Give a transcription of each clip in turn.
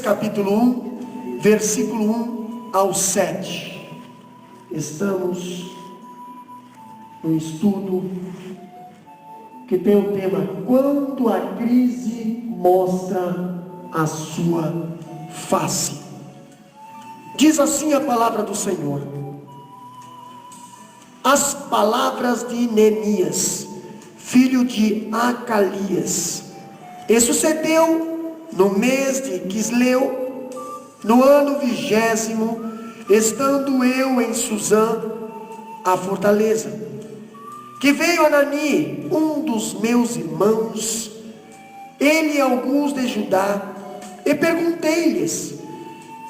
capítulo 1, versículo 1 ao 7. Estamos no estudo que tem o tema: quando a crise mostra a sua face. Diz assim a palavra do Senhor: as palavras de Neemias, filho de Acalias. E sucedeu no mês de Quisleu, no ano 20º, estando eu em Suzã, a fortaleza, que veio Anani, um dos meus irmãos, ele e alguns de Judá, e perguntei-lhes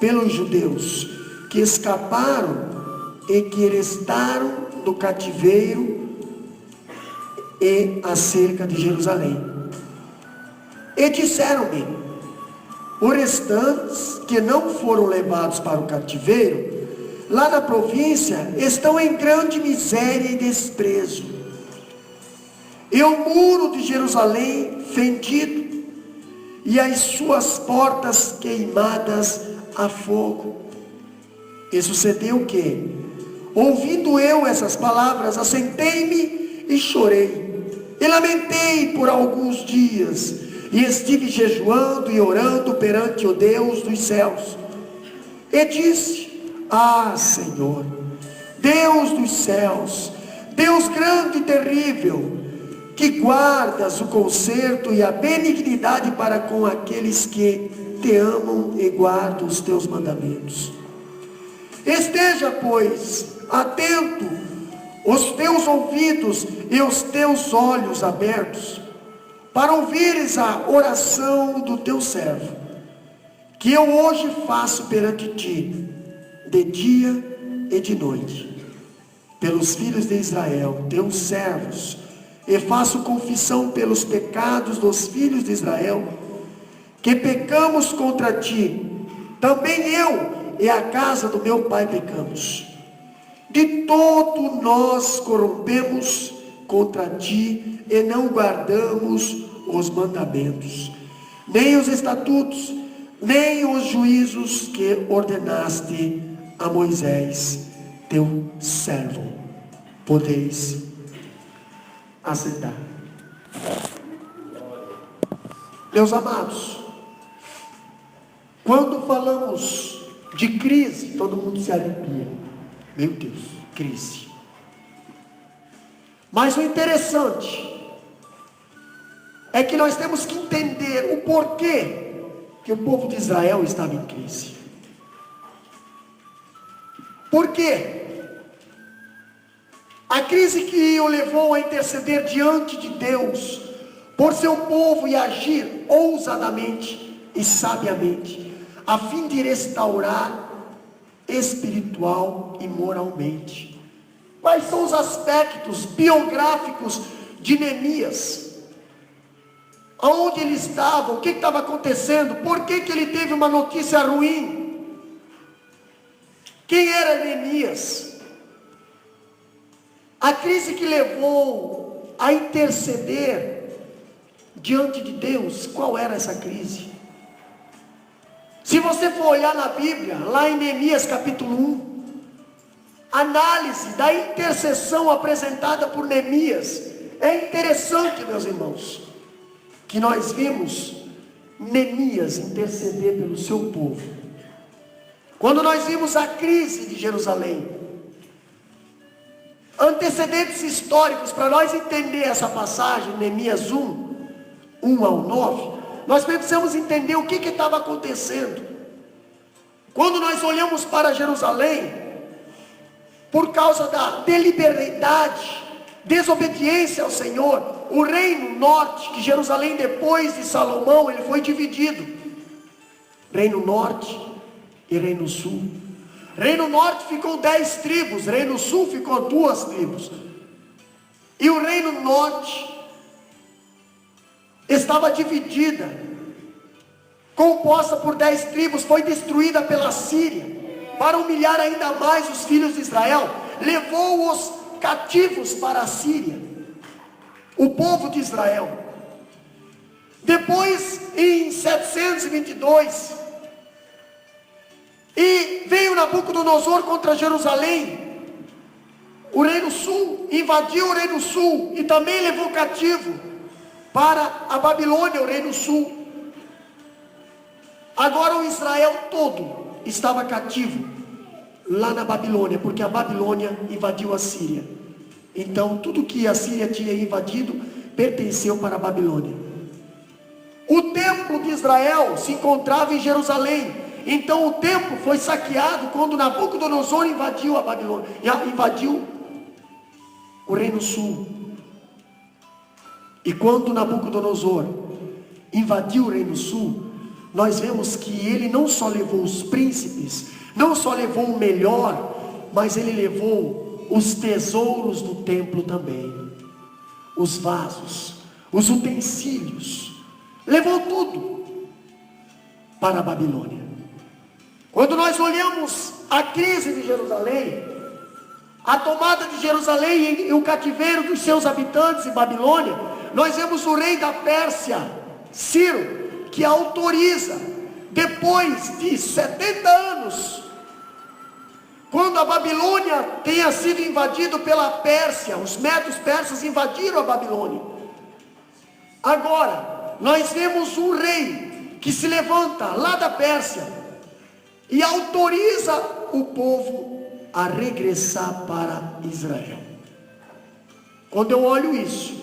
pelos judeus que escaparam e que restaram do cativeiro e acerca de Jerusalém. E disseram-me: os restantes que não foram levados para o cativeiro, lá na província, estão em grande miséria e desprezo, e o muro de Jerusalém fendido, e as suas portas queimadas a fogo. E sucedeu que, ouvindo eu essas palavras, assentei-me e chorei, e lamentei por alguns dias, e estive jejuando e orando perante o Deus dos céus. E disse: ah, Senhor, Deus dos céus, Deus grande e terrível, que guardas o conserto e a benignidade para com aqueles que te amam e guardam os teus mandamentos. Esteja, pois, atento os teus ouvidos e os teus olhos abertos, para ouvires a oração do teu servo, que eu hoje faço perante ti, de dia e de noite, pelos filhos de Israel, teus servos, e faço confissão pelos pecados dos filhos de Israel, que pecamos contra ti, também eu e a casa do meu pai pecamos. De todo nós corrompemos contra ti e não guardamos os mandamentos, nem os estatutos, nem os juízos que ordenaste a Moisés, teu servo. Podeis assentar. Meus amados, quando falamos de crise, todo mundo se arrepia. Meu Deus, crise. Mas o interessante é que nós temos que entender o porquê que o povo de Israel estava em crise. Por quê? A crise que o levou a interceder diante de Deus por seu povo e agir ousadamente e sabiamente, a fim de restaurar espiritual e moralmente. Quais são os aspectos biográficos de Neemias? Aonde ele estava? O que estava acontecendo? Por que ele teve uma notícia ruim? Quem era Neemias? A crise que levou a interceder diante de Deus, qual era essa crise? Se você for olhar na Bíblia, lá em Neemias capítulo 1, análise da intercessão apresentada por Neemias, é interessante, meus irmãos, que nós vimos Neemias interceder pelo seu povo. Quando nós vimos a crise de Jerusalém, antecedentes históricos, para nós entender essa passagem, Neemias 1 ao 9, nós precisamos entender o que estava acontecendo. Quando nós olhamos para Jerusalém, por causa da deliberadade, desobediência ao Senhor, o reino norte, que Jerusalém depois de Salomão, ele foi dividido, reino norte e reino sul. Reino norte ficou 10 tribos, reino sul ficou 2 tribos, e o reino norte estava dividida, composta por 10 tribos, foi destruída pela Síria, para humilhar ainda mais os filhos de Israel, levou-os cativos para a Síria, o povo de Israel. Depois, em 722, veio Nabucodonosor contra Jerusalém, o reino sul, invadiu o reino sul e também levou cativo para a Babilônia, o reino sul. Agora o Israel todo estava cativo lá na Babilônia, porque a Babilônia invadiu a Síria. Então tudo que a Síria tinha invadido pertenceu para a Babilônia. O templo de Israel se encontrava em Jerusalém. Então o templo foi saqueado quando Nabucodonosor invadiu a Babilônia, invadiu o reino sul. E quando Nabucodonosor invadiu o reino sul, nós vemos que ele não só levou os príncipes, não só levou o melhor, mas ele levou os tesouros do templo também, os vasos, os utensílios, levou tudo para a Babilônia. Quando nós olhamos a crise de Jerusalém, a tomada de Jerusalém e o cativeiro dos seus habitantes em Babilônia, nós vemos o rei da Pérsia, Ciro, que autoriza, depois de 70 anos, quando a Babilônia tenha sido invadido pela Pérsia, os medos persas invadiram a Babilônia. Agora, nós vemos um rei que se levanta lá da Pérsia e autoriza o povo a regressar para Israel. Quando eu olho isso,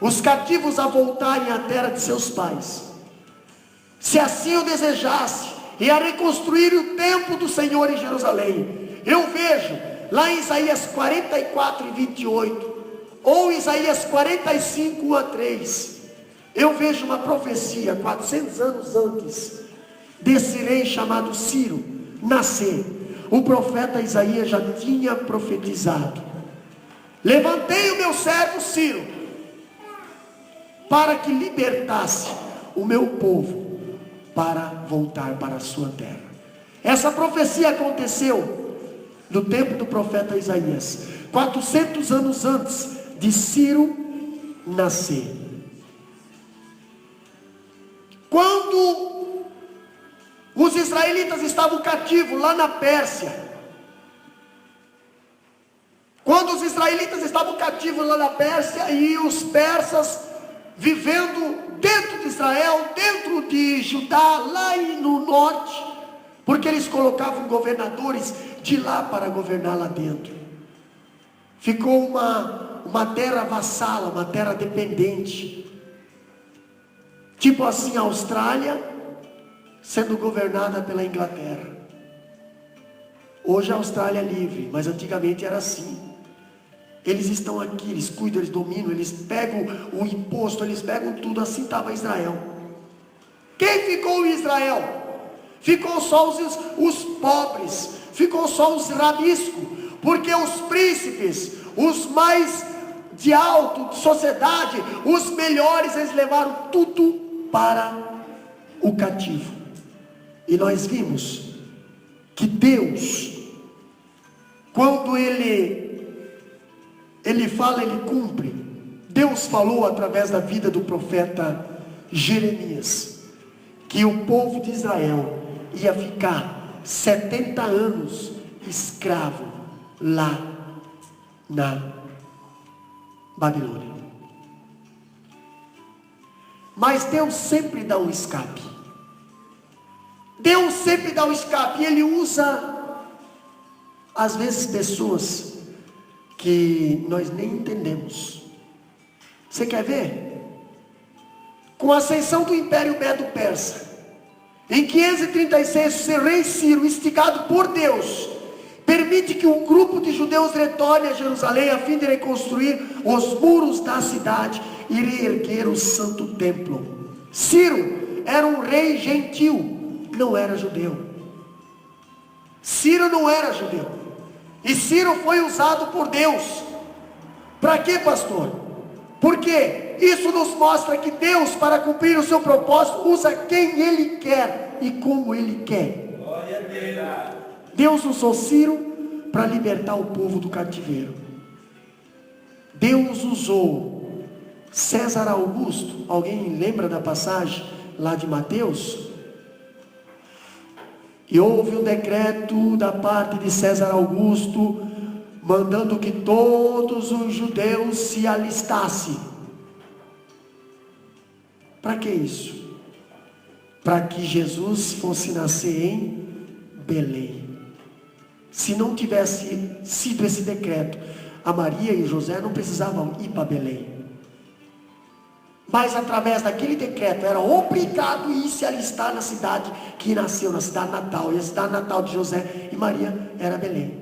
os cativos a voltarem à terra de seus pais, se assim o desejasse, e a reconstruir o templo do Senhor em Jerusalém, eu vejo lá em Isaías 44 e 28, ou Isaías 45, 1 a 3, eu vejo uma profecia 400 anos antes desse rei chamado Ciro nascer. O profeta Isaías já tinha profetizado: levantei o meu servo Ciro para que libertasse o meu povo para voltar para a sua terra. Essa profecia aconteceu no tempo do profeta Isaías, 400 anos antes de Ciro nascer. Quando os israelitas estavam cativos lá na Pérsia, e os persas vivendo dentro de Israel, dentro de Judá, lá no norte, porque eles colocavam governadores de lá para governar lá dentro. Ficou uma terra vassala, uma terra dependente, tipo assim a Austrália sendo governada pela Inglaterra. Hoje a Austrália é livre, mas antigamente era assim. Eles estão aqui, eles cuidam, eles dominam, eles pegam o imposto, eles pegam tudo. Assim estava Israel. Quem ficou em Israel? Ficou só os pobres, ficou só os rabiscos, porque os príncipes, os mais de alta sociedade, os melhores, eles levaram tudo para o cativo. E nós vimos que Deus, quando Ele fala, Ele cumpre. Deus falou através da vida do profeta Jeremias, que o povo de Israel ia ficar 70 anos escravo lá na Babilônia. Mas Deus sempre dá um escape. Deus sempre dá um escape. E Ele usa, às vezes, pessoas que nós nem entendemos. Você quer ver? Com a ascensão do Império Medo-Persa, em 536, o rei Ciro, instigado por Deus, permite que um grupo de judeus retorne a Jerusalém a fim de reconstruir os muros da cidade e reerguer o santo templo. Ciro era um rei gentil, não era judeu. Ciro não era judeu. E Ciro foi usado por Deus. Para quê, pastor? Porque isso nos mostra que Deus, para cumprir o seu propósito, usa quem Ele quer e como Ele quer. Deus usou Ciro para libertar o povo do cativeiro. Deus usou César Augusto. Alguém lembra da passagem lá de Mateus? E houve um decreto da parte de César Augusto, mandando que todos os judeus se alistassem. Para que isso? Para que Jesus fosse nascer em Belém. Se não tivesse sido esse decreto, a Maria e José não precisavam ir para Belém. Mas através daquele decreto era obrigado a ir se alistar na cidade que nasceu, na cidade natal. E a cidade natal de José e Maria era Belém.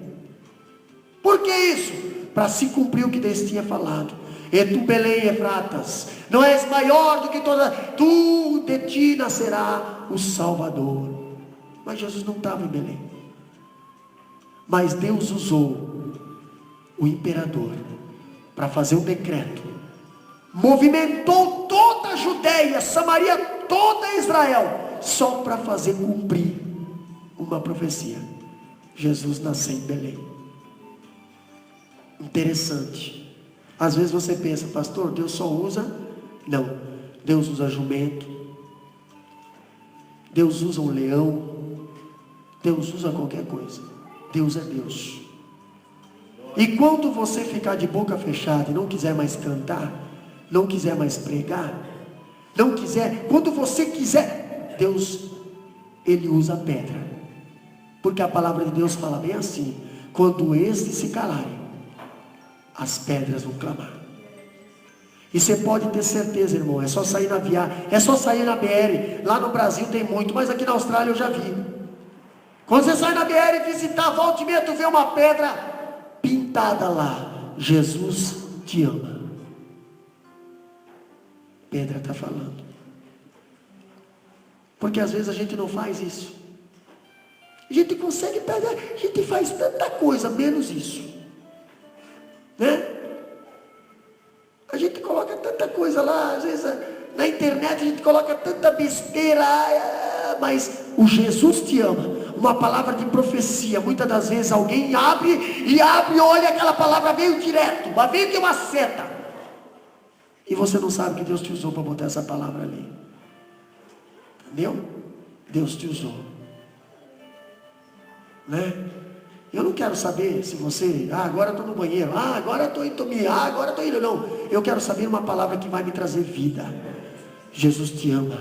Por que isso? Para se cumprir o que Deus tinha falado. E tu, Belém, Efratas, não és maior do que toda, tu, de ti nascerá o Salvador. Mas Jesus não estava em Belém. Mas Deus usou o imperador para fazer um decreto. Movimentou toda a Judeia, Samaria, toda Israel, só para fazer cumprir uma profecia. Jesus nasceu em Belém. Interessante. Às vezes você pensa, pastor, Deus só usa... Não, Deus usa jumento, Deus usa um leão, Deus usa qualquer coisa. Deus é Deus. E quando você ficar de boca fechada e não quiser mais cantar, não quiser mais pregar, não quiser, quando você quiser, Deus, Ele usa a pedra. Porque a palavra de Deus fala bem assim: quando estes se calarem, as pedras vão clamar. E você pode ter certeza, irmão, é só sair na via, é só sair na BR. Lá no Brasil tem muito, mas aqui na Austrália eu já vi. Quando você sai na BR e visitar, volta e meia, tu vê uma pedra pintada lá: Jesus te ama. Pedra está falando. Porque às vezes a gente não faz isso. A gente consegue pegar, a gente faz tanta coisa, menos isso, né? A gente coloca tanta coisa lá, às vezes na internet a gente coloca tanta besteira, mas o Jesus te ama, uma palavra de profecia, muitas das vezes alguém abre, olha, aquela palavra veio direto, mas veio que uma seta, e você não sabe que Deus te usou para botar essa palavra ali, entendeu? Deus te usou, né? Eu não quero saber se você, agora estou no banheiro, agora estou indo, agora estou indo, não. Eu quero saber uma palavra que vai me trazer vida. Jesus te ama.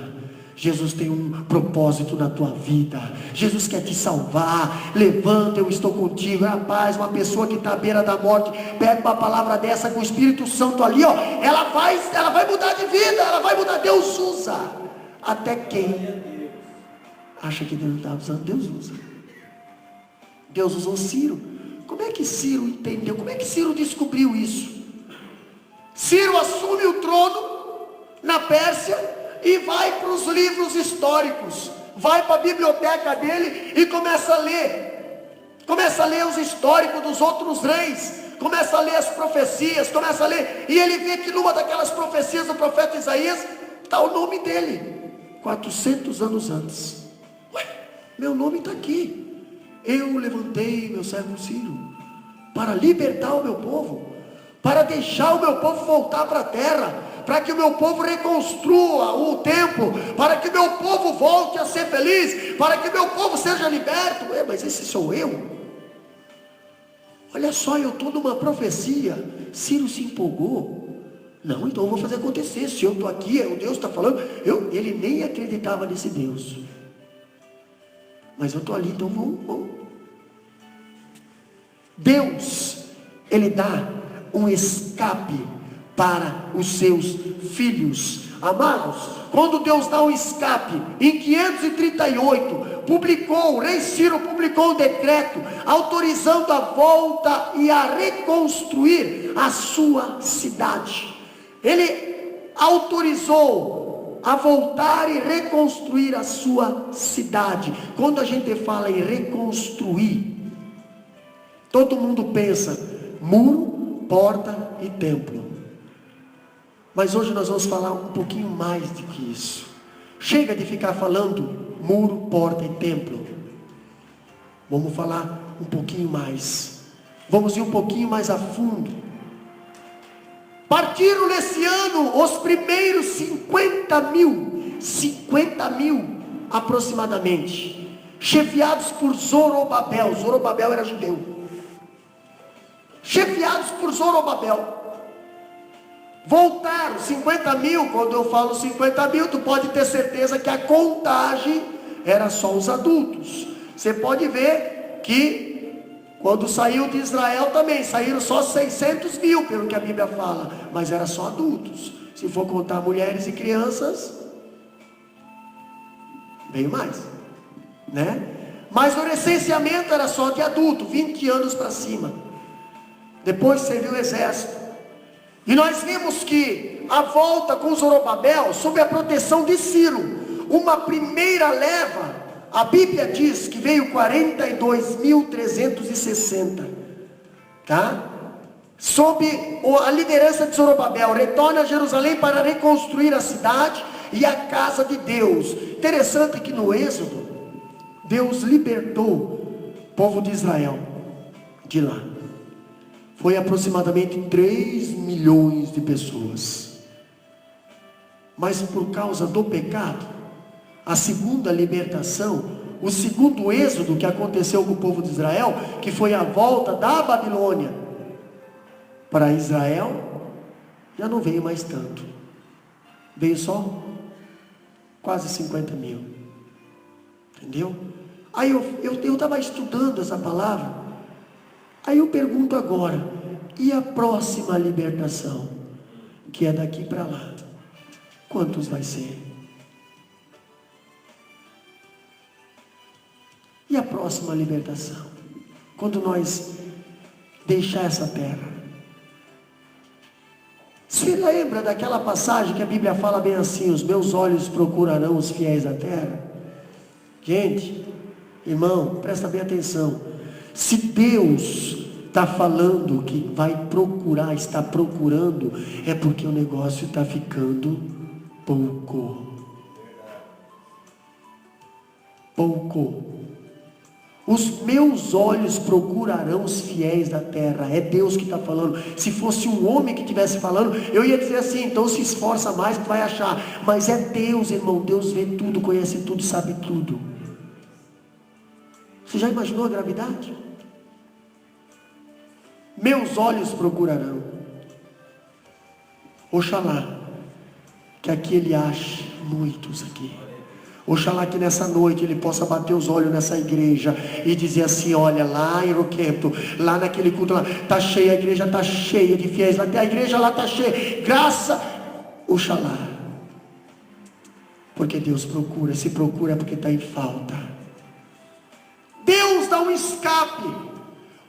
Jesus tem um propósito na tua vida. Jesus quer te salvar. Levanta, eu estou contigo. Rapaz, uma pessoa que está à beira da morte, pega uma palavra dessa com o Espírito Santo ali, ó, ela vai mudar de vida, ela vai mudar. Deus usa. Até quem acha que Deus não está usando, Deus usa. Deus usou Ciro. Como é que Ciro entendeu? Como é que Ciro descobriu isso? Ciro assume o trono na Pérsia e vai para os livros históricos, vai para a biblioteca dele e começa a ler os históricos dos outros reis, começa a ler as profecias, começa a ler, e ele vê que numa daquelas profecias do profeta Isaías está o nome dele, 400 anos antes. Ué, meu nome está aqui. Eu levantei meu servo Ciro para libertar o meu povo, para deixar o meu povo voltar para a terra, para que o meu povo reconstrua o templo, para que o meu povo volte a ser feliz, para que o meu povo seja liberto. Mas esse sou eu. Olha só, eu estou numa profecia. Ciro se empolgou. Não, então eu vou fazer acontecer. Se eu estou aqui, o Deus está falando. Ele nem acreditava nesse Deus. Mas eu estou ali, então vamos. Deus, Ele dá um escape para os seus filhos. Amados, quando Deus dá um escape, em 538, o rei Ciro publicou um decreto, autorizando a volta e a reconstruir a sua cidade. Ele autorizou a voltar e reconstruir a sua cidade. Quando a gente fala em reconstruir, todo mundo pensa muro, porta e templo. Mas hoje nós vamos falar um pouquinho mais do que isso. Chega de ficar falando muro, porta e templo. Vamos falar um pouquinho mais. Vamos ir um pouquinho mais a fundo. Partiram nesse ano os primeiros 50 mil aproximadamente. chefiados por Zorobabel. Zorobabel era judeu. Chefiados por Zorobabel. Voltaram 50 mil. Quando eu falo 50 mil, tu pode ter certeza que a contagem era só os adultos. Você pode ver que quando saiu de Israel também saíram só 600 mil, pelo que a Bíblia fala, mas era só adultos. Se for contar mulheres e crianças, bem mais, né? Mas o recenseamento era só de adulto, 20 anos para cima. Depois serviu o exército. E nós vimos que a volta com Zorobabel, sob a proteção de Ciro, uma primeira leva, a Bíblia diz que veio 42.360, tá? Sob a liderança de Zorobabel, retorna a Jerusalém para reconstruir a cidade e a casa de Deus. Interessante que no Êxodo, Deus libertou o povo de Israel de lá. Foi aproximadamente 3 milhões de pessoas. Mas por causa do pecado, a segunda libertação, o segundo êxodo que aconteceu com o povo de Israel, que foi a volta da Babilônia para Israel, já não veio mais tanto. Veio só quase 50 mil. Entendeu? Aí eu estava estudando essa palavra. Aí eu pergunto agora, e a próxima libertação, que é daqui para lá, quantos vai ser? E a próxima libertação, quando nós deixar essa terra? Você lembra daquela passagem que a Bíblia fala bem assim: os meus olhos procurarão os fiéis da terra? Gente, irmão, presta bem atenção. Se Deus está falando que vai procurar, está procurando, é porque o negócio está ficando pouco. Os meus olhos procurarão os fiéis da terra. É Deus que está falando. Se fosse um homem que estivesse falando, eu ia dizer assim: então se esforça mais que vai achar. Mas é Deus, irmão. Deus vê tudo, conhece tudo, sabe tudo. Você já imaginou a gravidade? Meus olhos procurarão. Oxalá que aqui Ele ache muitos aqui. Oxalá que nessa noite Ele possa bater os olhos nessa igreja e dizer assim: olha, lá em Roquento, lá naquele culto lá, está cheia, a igreja está cheia de fiéis, a igreja lá está cheia, graça, oxalá. Porque Deus procura, se procura é porque está em falta. Deus dá um escape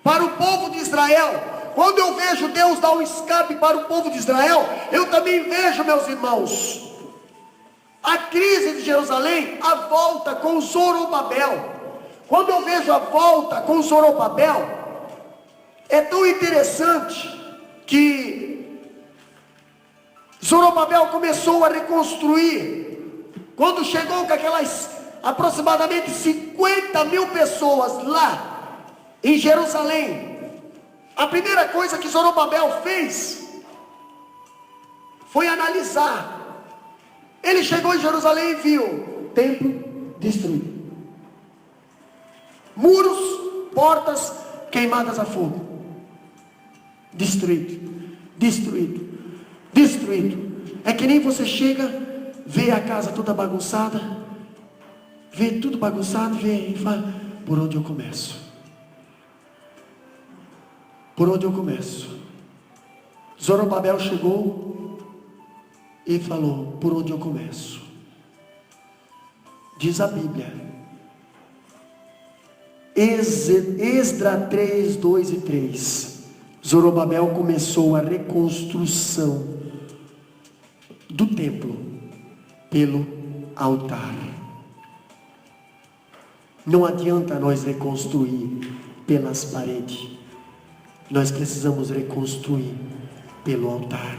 para o povo de Israel. Quando eu vejo Deus dar um escape para o povo de Israel, eu também vejo, meus irmãos, a crise de Jerusalém, a volta com Zorobabel. Quando eu vejo a volta com Zorobabel, é tão interessante que Zorobabel começou a reconstruir. Quando chegou com aquelas aproximadamente 50 mil pessoas lá em Jerusalém, a primeira coisa que Zorobabel fez foi analisar. Ele chegou em Jerusalém e viu templo destruído, muros, portas queimadas a fogo, destruído. É que nem você chega, vê a casa toda bagunçada, vê tudo bagunçado, vê e fala: por onde eu começo? Por onde eu começo? Zorobabel chegou e falou: por onde eu começo? Diz a Bíblia, Esdra 3, 2 e 3, Zorobabel começou a reconstrução do templo pelo altar. Não adianta nós reconstruir pelas paredes, nós precisamos reconstruir pelo altar.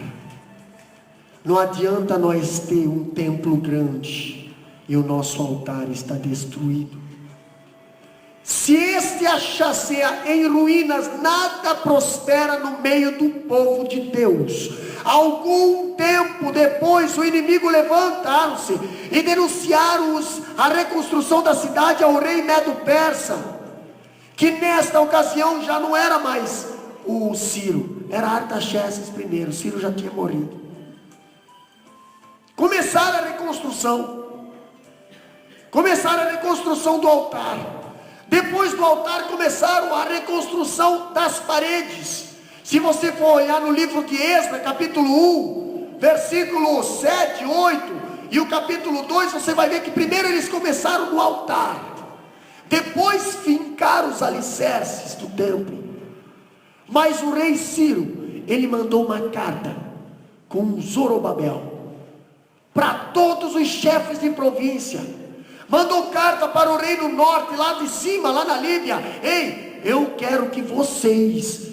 Não adianta nós ter um templo grande e o nosso altar está destruído. Se este achasse em ruínas, nada prospera no meio do povo de Deus. Algum tempo depois, o inimigo levantaram-se e denunciaram a reconstrução da cidade ao rei Medo-Persa, que nesta ocasião já não era mais o Ciro, era Artaxerxes I. Ciro já tinha morrido. Começaram a reconstrução do altar. Depois do altar começaram a reconstrução das paredes. Se você for olhar no livro de Esdras, capítulo 1, versículo 7, 8 e o capítulo 2, você vai ver que primeiro eles começaram no altar, depois fincaram os alicerces do templo. Mas o rei Ciro, ele mandou uma carta com Zorobabel para todos os chefes de província. Mandou carta para o reino norte, lá de cima, lá na Líbia. Ei, eu quero que vocês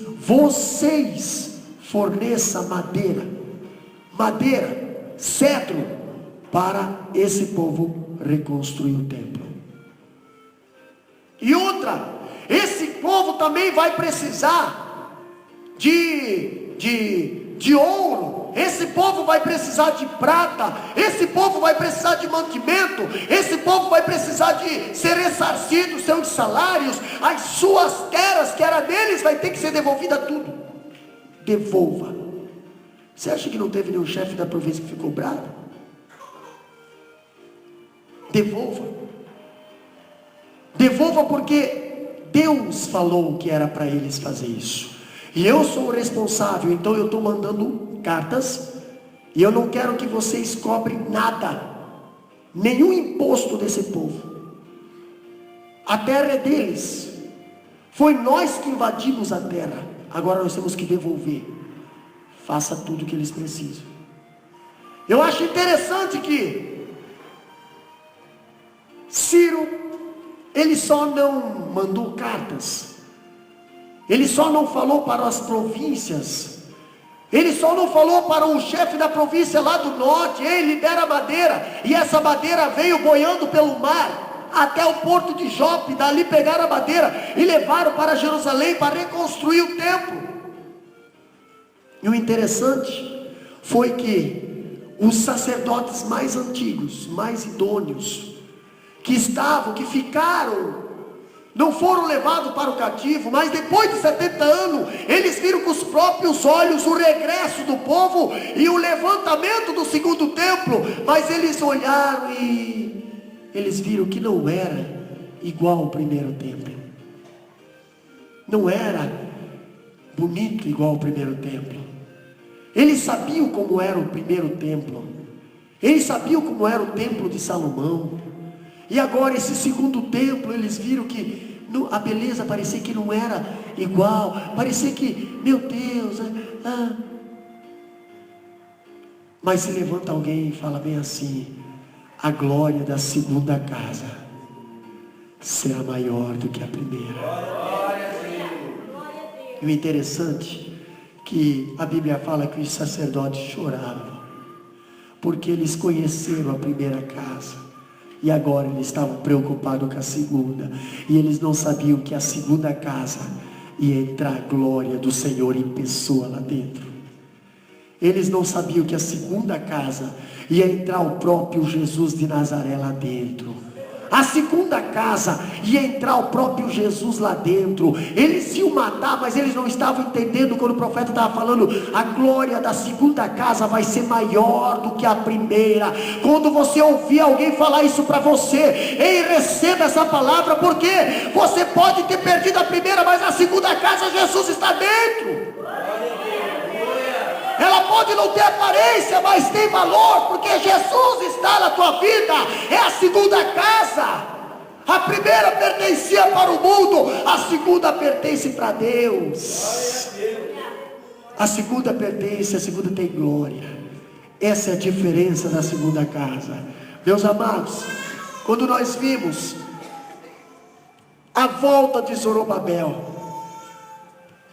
forneçam madeira, cedro, para esse povo reconstruir o templo. E outra, esse povo também vai precisar de ouro, esse povo vai precisar de prata, esse povo vai precisar de mantimento, esse povo vai precisar de ser ressarcido seus salários, as suas terras que era deles vai ter que ser devolvida tudo. Devolva. Você acha que não teve nenhum chefe da província que ficou bravo? Devolva porque Deus falou que era para eles fazer isso. E eu sou o responsável, então eu estou mandando cartas. E eu não quero que vocês cobrem nada, nenhum imposto desse povo. A terra é deles. Foi nós que invadimos a terra. Agora nós temos que devolver. Faça tudo o que eles precisam. Eu acho interessante que Ciro, ele só não mandou cartas, ele só não falou para as províncias, ele só não falou para o chefe da província lá do norte: ei, libera madeira. E essa madeira veio boiando pelo mar até o porto de Jope. Dali pegaram a madeira e levaram para Jerusalém para reconstruir o templo. E o interessante foi que os sacerdotes mais antigos, mais idôneos, que ficaram, não foram levados para o cativo, mas depois de 70 anos, eles viram com os próprios olhos o regresso do povo e o levantamento do segundo templo. Mas eles olharam e eles viram que não era igual ao primeiro templo. Não era bonito igual ao primeiro templo. Eles sabiam como era o primeiro templo. Eles sabiam como era o templo de Salomão. E agora esse segundo templo, eles viram que a beleza parecia que não era igual. Parecia que, meu Deus. Mas se levanta alguém e fala bem assim: a glória da segunda casa será maior do que a primeira. E o interessante que a Bíblia fala que os sacerdotes choravam, porque eles conheceram a primeira casa. E agora eles estavam preocupados com a segunda. E eles não sabiam que a segunda casa ia entrar a glória do Senhor em pessoa lá dentro. Eles não sabiam que a segunda casa ia entrar o próprio Jesus de Nazaré lá dentro. A segunda casa ia entrar o próprio Jesus lá dentro. Eles iam matar, mas eles não estavam entendendo quando o profeta estava falando: a glória da segunda casa vai ser maior do que a primeira. Quando você ouvir alguém falar isso para você, ei, receba essa palavra, porque você pode ter perdido a primeira, mas a segunda casa Jesus está dentro. Ela pode não ter aparência, mas tem valor, porque Jesus está na tua vida. É a segunda casa. A primeira pertencia para o mundo, a segunda pertence para Deus. A segunda pertence, a segunda tem glória. Essa é a diferença da segunda casa. Meus amados, quando nós vimos a volta de Zorobabel,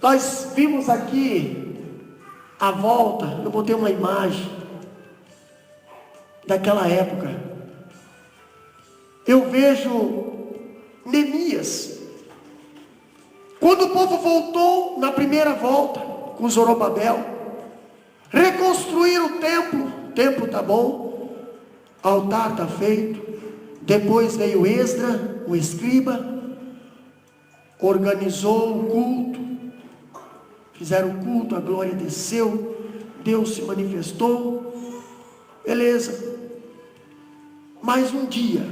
nós vimos aqui a volta. Eu botei uma imagem daquela época. Eu vejo Neemias Quando o povo voltou na primeira volta, com Zorobabel, reconstruir o templo está bom, altar está feito, depois veio Esdra, o escriba, organizou o culto, fizeram o culto, a glória desceu, Deus se manifestou, beleza. Mais um dia,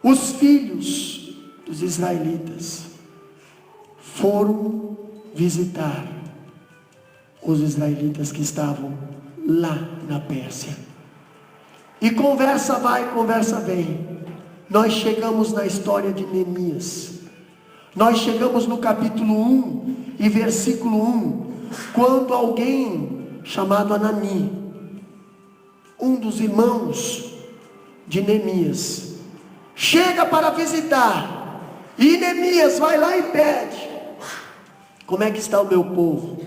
os filhos dos israelitas foram visitar os israelitas que estavam lá na Pérsia. E conversa vai, conversa vem. Nós chegamos na história de Neemias. Nós chegamos no capítulo 1 e versículo 1, quando alguém chamado Anani, um dos irmãos de Neemias, chega para visitar, e Neemias vai lá e pede: como é que está o meu povo?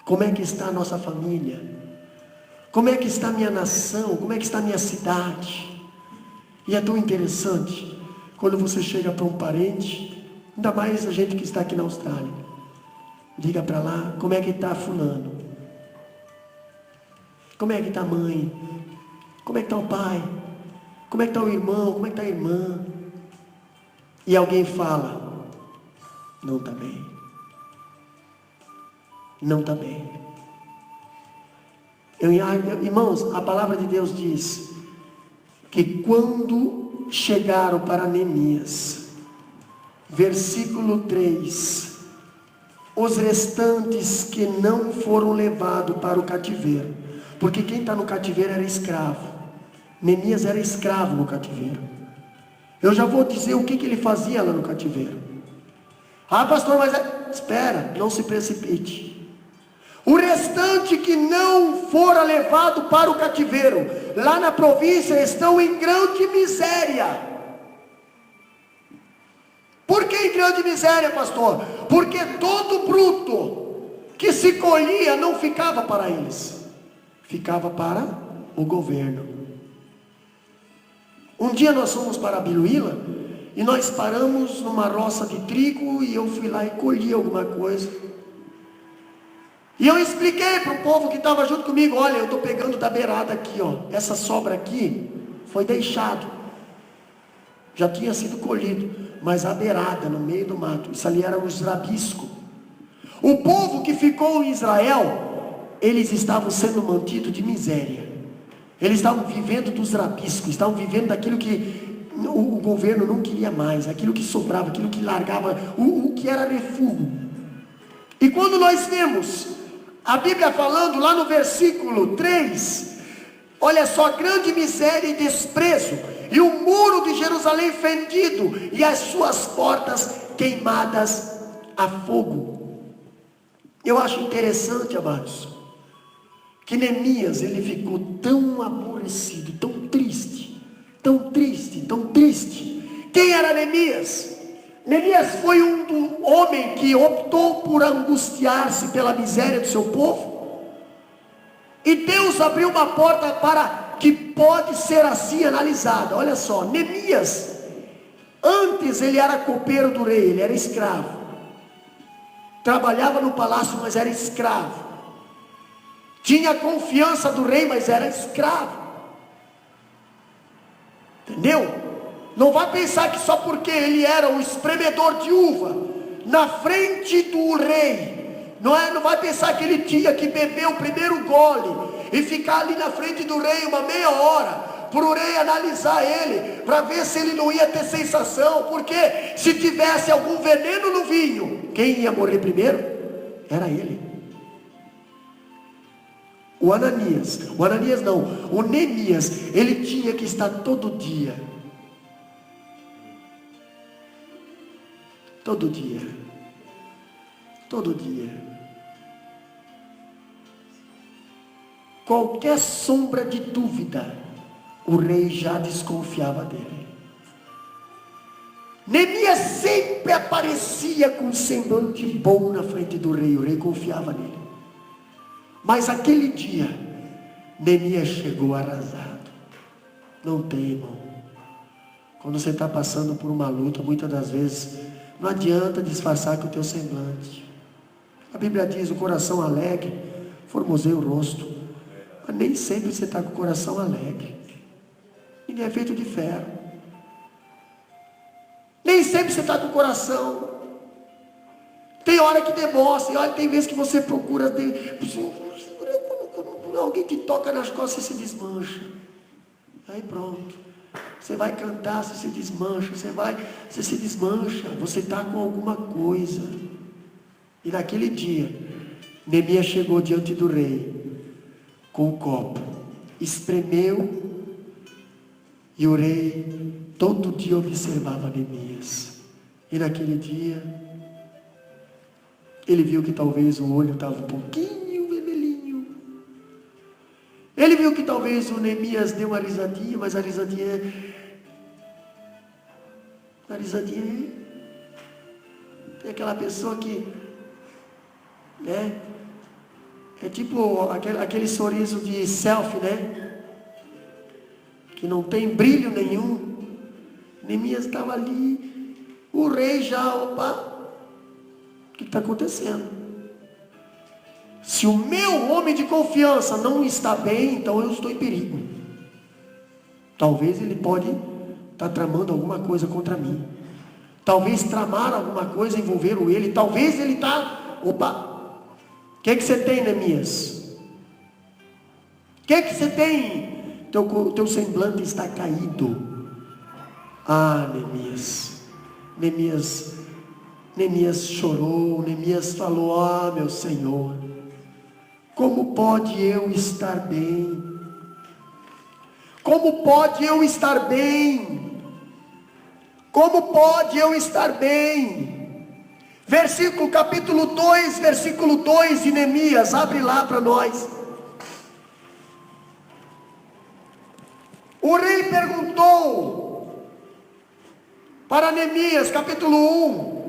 Como é que está a nossa família? Como é que está a minha nação? Como é que está a minha cidade? E é tão interessante quando você chega para um parente, ainda mais a gente que está aqui na Austrália, liga para lá: como é que está fulano? Como é que está a mãe? Como é que está o pai? Como é que está o irmão? Como é que está a irmã? E alguém fala: não está bem. Não está bem. Irmãos, a palavra de Deus diz que quando chegaram para Neemias, versículo 3, os restantes que não foram levados para o cativeiro, porque quem está no cativeiro era escravo. Neemias era escravo no cativeiro. Eu já vou dizer o que ele fazia lá no cativeiro. Ah, pastor, mas espera, não se precipite. O restante que não fora levado para o cativeiro, lá na província, estão em grande miséria. Por que em grande miséria, pastor? Porque todo bruto que se colhia não ficava para eles, ficava para o governo. Um dia nós fomos para Biluíla e nós paramos numa roça de trigo, e eu fui lá e colhi alguma coisa. E eu expliquei para o povo que estava junto comigo: olha, eu estou pegando da beirada aqui, ó. Essa sobra aqui foi deixado, já tinha sido colhido, mas a beirada, no meio do mato, isso ali era os rabisco. O povo que ficou em Israel, eles estavam sendo mantidos de miséria. Eles estavam vivendo dos rabiscos, estavam vivendo daquilo que o governo não queria mais, aquilo que sobrava, aquilo que largava, o que era refúgio. E quando nós vemos a Bíblia falando lá no versículo 3, olha só: grande miséria e desprezo, e o muro de Jerusalém fendido, e as suas portas queimadas a fogo. Eu acho interessante, amados, que Neemias, ele ficou tão aborrecido, tão triste, tão triste, tão triste. Quem era Neemias? Neemias foi um homem que optou por angustiar-se pela miséria do seu povo, e Deus abriu uma porta para que pode ser assim analisada. Olha só, Neemias, antes ele era copeiro do rei, ele era escravo, trabalhava no palácio, mas era escravo, tinha confiança do rei, mas era escravo, entendeu? Não vai pensar que só porque ele era o espremedor de uva na frente do rei, não vai pensar que ele tinha que beber o primeiro gole e ficar ali na frente do rei uma meia hora, para o rei analisar ele, para ver se ele não ia ter sensação, porque se tivesse algum veneno no vinho, quem ia morrer primeiro? Era ele. O Neemias, ele tinha que estar todo dia, todo dia, qualquer sombra de dúvida, o rei já desconfiava dele. Neemias sempre aparecia com um semblante bom na frente do rei, o rei confiava nele. Mas aquele dia, Neemias chegou arrasado. Não tem, irmão. Quando você está passando por uma luta, muitas das vezes Não adianta disfarçar com o teu semblante. A Bíblia diz: o coração alegre formoseia o rosto. Mas nem sempre você está com o coração alegre. Ninguém é feito de ferro. Nem sempre você está com o coração. Tem hora que demonstra, tem vezes que você procura, alguém te toca nas costas e se desmancha. Aí pronto. Você vai cantar, você se desmancha, você se desmancha, você está com alguma coisa. E naquele dia, Neemias chegou diante do rei, com o copo, espremeu, e o rei todo dia observava Neemias. E naquele dia, ele viu que talvez o olho estava um pouquinho vermelhinho. Ele viu que talvez o Neemias deu uma risadinha, mas a risadinha é aquela pessoa que, né, é tipo aquele sorriso de selfie, né, que não tem brilho nenhum. Neemias estava ali, o rei já, o que está acontecendo? Se o meu homem de confiança não está bem, então eu estou em perigo. Talvez ele pode estar tramando alguma coisa contra mim. Talvez tramar alguma coisa envolvendo ele. Talvez ele está... Opa! O que você tem, Neemias? O que você tem? Teu semblante está caído. Ah, Neemias chorou. Neemias falou: ah, meu Senhor, como pode eu estar bem? Como pode eu estar bem? Como pode eu estar bem? Capítulo 2, versículo 2 de Neemias, abre lá para nós. O rei perguntou para Neemias, capítulo 1,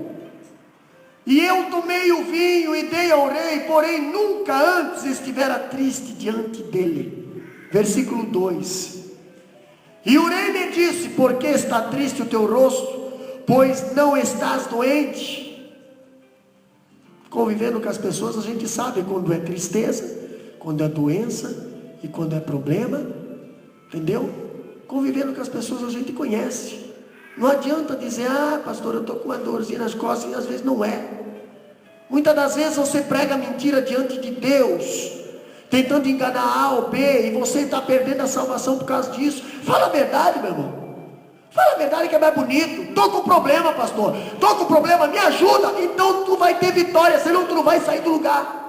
e eu tomei o vinho e dei ao rei, porém nunca antes estivera triste diante dele. Versículo 2. E o rei lhe disse: por que está triste o teu rosto? Pois não estás doente? Convivendo com as pessoas, a gente sabe quando é tristeza, quando é doença e quando é problema. Entendeu? Convivendo com as pessoas, a gente conhece. Não adianta dizer: ah, pastor, eu estou com uma dorzinha nas costas, e às vezes não é. Muitas das vezes você prega mentira diante de Deus, tentando enganar A ou B, e você está perdendo a salvação por causa disso. Fala a verdade, meu irmão. Fala a verdade, que é mais bonito. Estou com problema, pastor, estou com problema, me ajuda. Então tu vai ter vitória, senão tu não vai sair do lugar.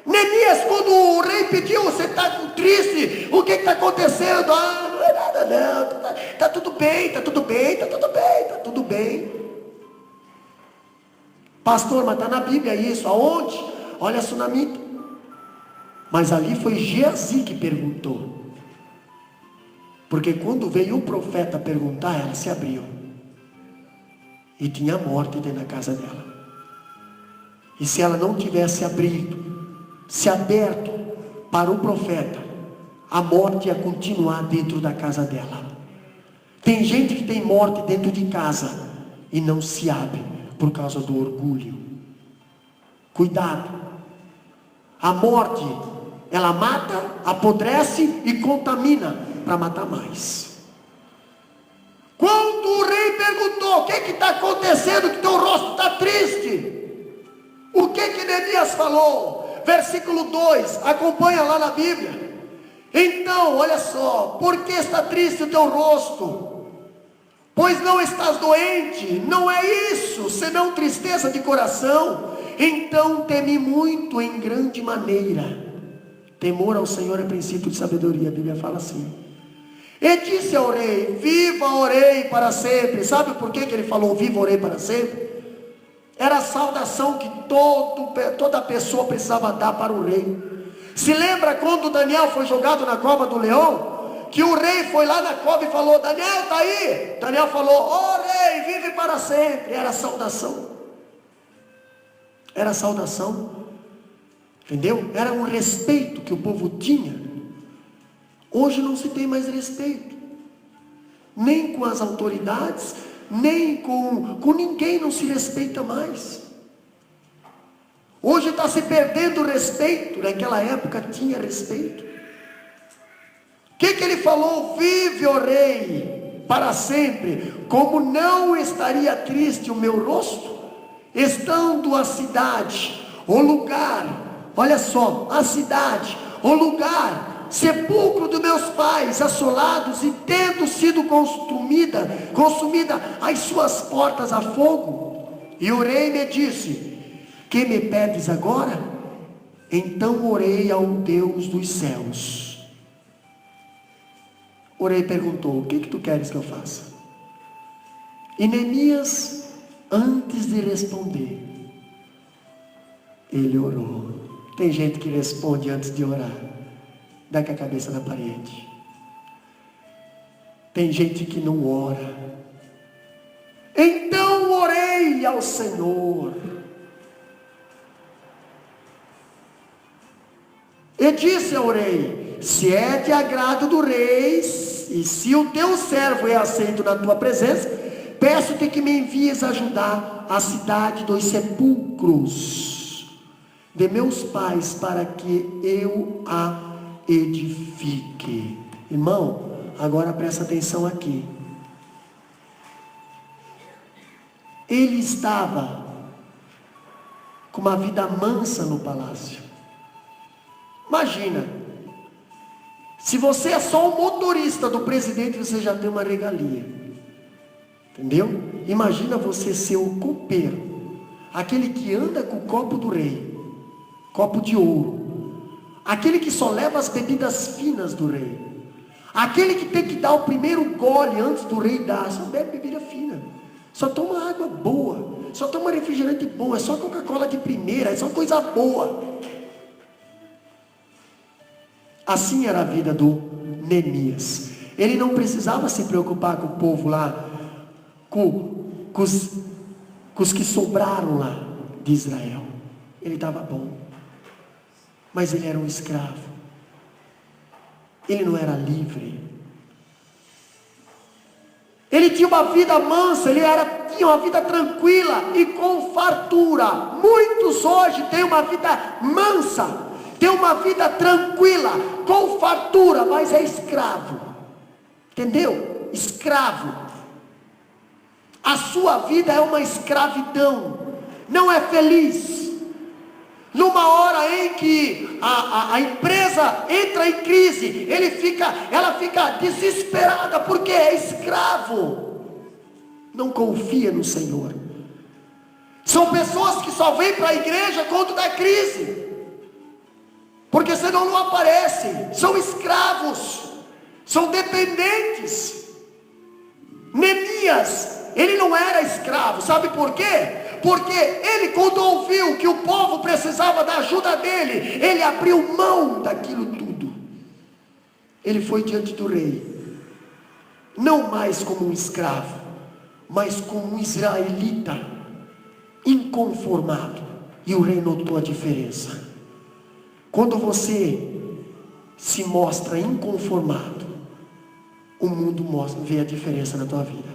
Neemias, quando o rei pediu: você está triste? O que está acontecendo? Ah, não é nada não, está tudo bem, está tudo bem, está tudo bem, está tudo bem. Pastor, mas está na Bíblia isso. Aonde? Olha a Sunamita. Mas ali foi Geazi que perguntou. Porque quando veio o profeta perguntar, ela se abriu. E tinha morte dentro da casa dela. E se ela não tivesse se aberto para o profeta, a morte ia continuar dentro da casa dela. Tem gente que tem morte dentro de casa e não se abre por causa do orgulho. Cuidado. A morte, ela mata, apodrece e contamina para matar mais. Quando o rei perguntou: o que está acontecendo que teu rosto está triste? O que Neemias falou? Versículo 2, acompanha lá na Bíblia. Então, olha só: por que está triste o teu rosto? Pois não estás doente? Não é isso, senão tristeza de coração. Então temi muito em grande maneira. Temor ao Senhor é princípio de sabedoria, a Bíblia fala assim. E disse ao rei: viva o rei para sempre. Sabe por que ele falou viva o rei para sempre? Era a saudação que toda pessoa precisava dar para o rei. Se lembra quando Daniel foi jogado na cova do leão? Que o rei foi lá na cova e falou: Daniel, está aí? Daniel falou: ó rei, vive para sempre. Era a saudação. Era a saudação. Entendeu? Era um respeito que o povo tinha. Hoje não se tem mais respeito. Nem com as autoridades, nem com ninguém não se respeita mais. Hoje está se perdendo o respeito. Naquela época tinha respeito. O que ele falou? Vive, ó rei, para sempre. Como não estaria triste o meu rosto, estando a cidade, o lugar, olha só, a cidade, o lugar, sepulcro dos meus pais, assolados, e tendo sido consumida as suas portas a fogo. E o rei me disse: que me pedes agora? Então orei ao Deus dos céus. O rei perguntou: o que tu queres que eu faça? E Neemias, antes de responder, ele orou. Tem gente que responde antes de orar, dá com a cabeça na parede. Tem gente que não ora. Então orei ao Senhor, e disse ao rei: se é de agrado do rei, e se o teu servo é aceito na tua presença, peço-te que me envies ajudar a cidade dos sepulcros de meus pais, para que eu a edifique. Irmão, agora presta atenção aqui. Ele estava com uma vida mansa no palácio. Imagina, se você é só o motorista do presidente, você já tem uma regalia. Entendeu? Imagina você ser o copeiro, aquele que anda com o copo do rei, copo de ouro, aquele que só leva as bebidas finas do rei, aquele que tem que dar o primeiro gole antes do rei dar. Só bebe bebida fina, só toma água boa, só toma refrigerante bom, é só Coca-Cola de primeira, é só coisa boa. Assim era a vida do Neemias. Ele não precisava se preocupar com o povo lá, com os que sobraram lá de Israel. Ele estava bom, mas ele era um escravo. Ele não era livre. Ele tinha uma vida mansa, tinha uma vida tranquila e com fartura. Muitos hoje têm uma vida mansa, tem uma vida tranquila, com fartura, mas é escravo. Entendeu? Escravo. A sua vida é uma escravidão. Não é feliz. Numa hora em que a empresa entra em crise, ela fica desesperada, porque é escravo. Não confia no Senhor. São pessoas que só vêm para a igreja quando dá crise, porque senão não aparecem. São escravos, são dependentes. Neemias, ele não era escravo, sabe por quê? Porque ele, quando ouviu que o povo precisava da ajuda dele, ele abriu mão daquilo tudo. Ele foi diante do rei, não mais como um escravo, mas como um israelita, inconformado. E o rei notou a diferença. Quando você se mostra inconformado, o mundo vê a diferença na tua vida.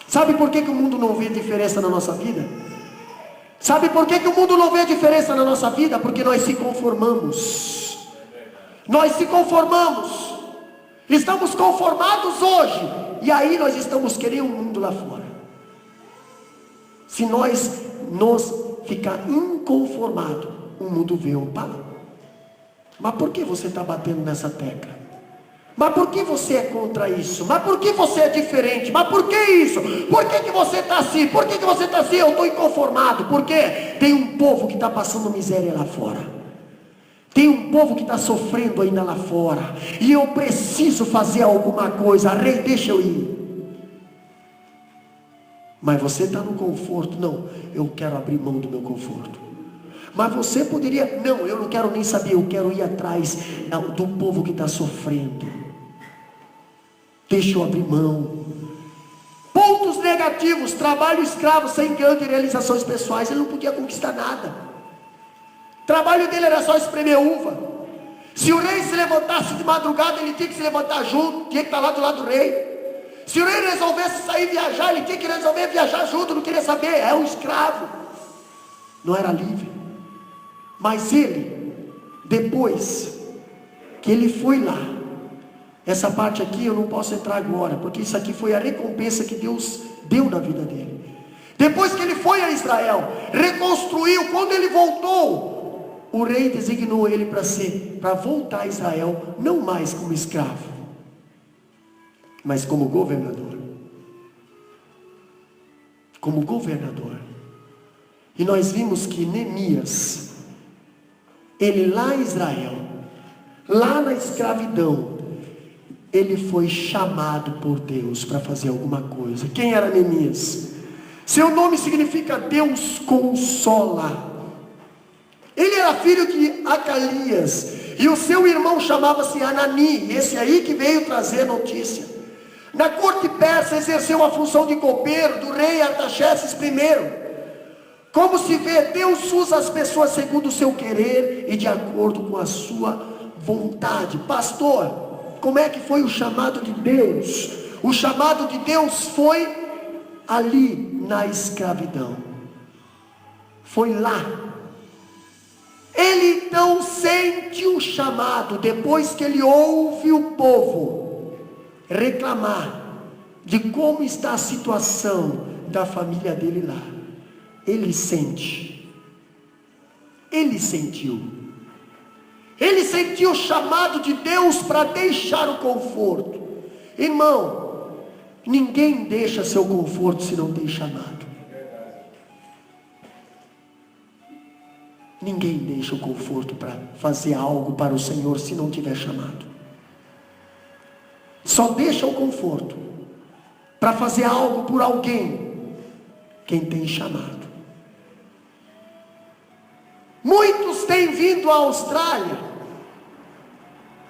Sabe por que o mundo não vê diferença na nossa vida? Sabe por que o mundo não vê diferença na nossa vida? Porque nós se conformamos. Nós se conformamos. Estamos conformados hoje, e aí nós estamos querendo um mundo lá fora. Se nós nos ficar inconformados, o mundo vê, opa, mas por que você está batendo nessa tecla? Mas por que você é contra isso? Mas por que você é diferente? Mas por que isso? Por que você está assim? Por que você está assim? Eu estou inconformado. Porque tem um povo que está passando miséria lá fora. Tem um povo que está sofrendo ainda lá fora. E eu preciso fazer alguma coisa. Rei, deixa eu ir. Mas você está no conforto. Não, eu quero abrir mão do meu conforto. Mas você poderia, não, eu não quero nem saber, eu quero ir atrás do povo que está sofrendo. Deixa eu abrir mão. Pontos negativos: trabalho escravo, sem ganho de realizações pessoais. Ele não podia conquistar nada. O trabalho dele era só espremer uva. Se o rei se levantasse de madrugada, ele tinha que se levantar junto, tinha que estar lá do lado do rei. Se o rei resolvesse sair viajar, ele tinha que resolver viajar junto, não queria saber, é um escravo, não era livre. Mas ele, depois que ele foi lá, essa parte aqui eu não posso entrar agora, porque isso aqui foi a recompensa que Deus deu na vida dele. Depois que ele foi a Israel, reconstruiu, quando ele voltou, o rei designou ele para voltar a Israel, não mais como escravo, mas como governador. Como governador. E nós vimos que Neemias, ele lá em Israel, lá na escravidão, ele foi chamado por Deus para fazer alguma coisa. Quem era Neemias? Seu nome significa Deus consola. Ele era filho de Acalias, e o seu irmão chamava-se Anani, esse aí que veio trazer notícia. Na corte persa exerceu a função de copeiro do rei Artaxerxes I. Como se vê, Deus usa as pessoas segundo o seu querer e de acordo com a sua vontade. Pastor, como é que foi o chamado de Deus? O chamado de Deus foi ali na escravidão. Foi lá. Ele então sente o chamado, depois que ele ouve o povo reclamar de como está a situação da família dele lá. Ele sente. Ele sentiu. Ele sentiu o chamado de Deus para deixar o conforto. Irmão, ninguém deixa seu conforto se não tem chamado. Ninguém deixa o conforto para fazer algo para o Senhor se não tiver chamado. Só deixa o conforto para fazer algo por alguém quem tem chamado. Muitos têm vindo à Austrália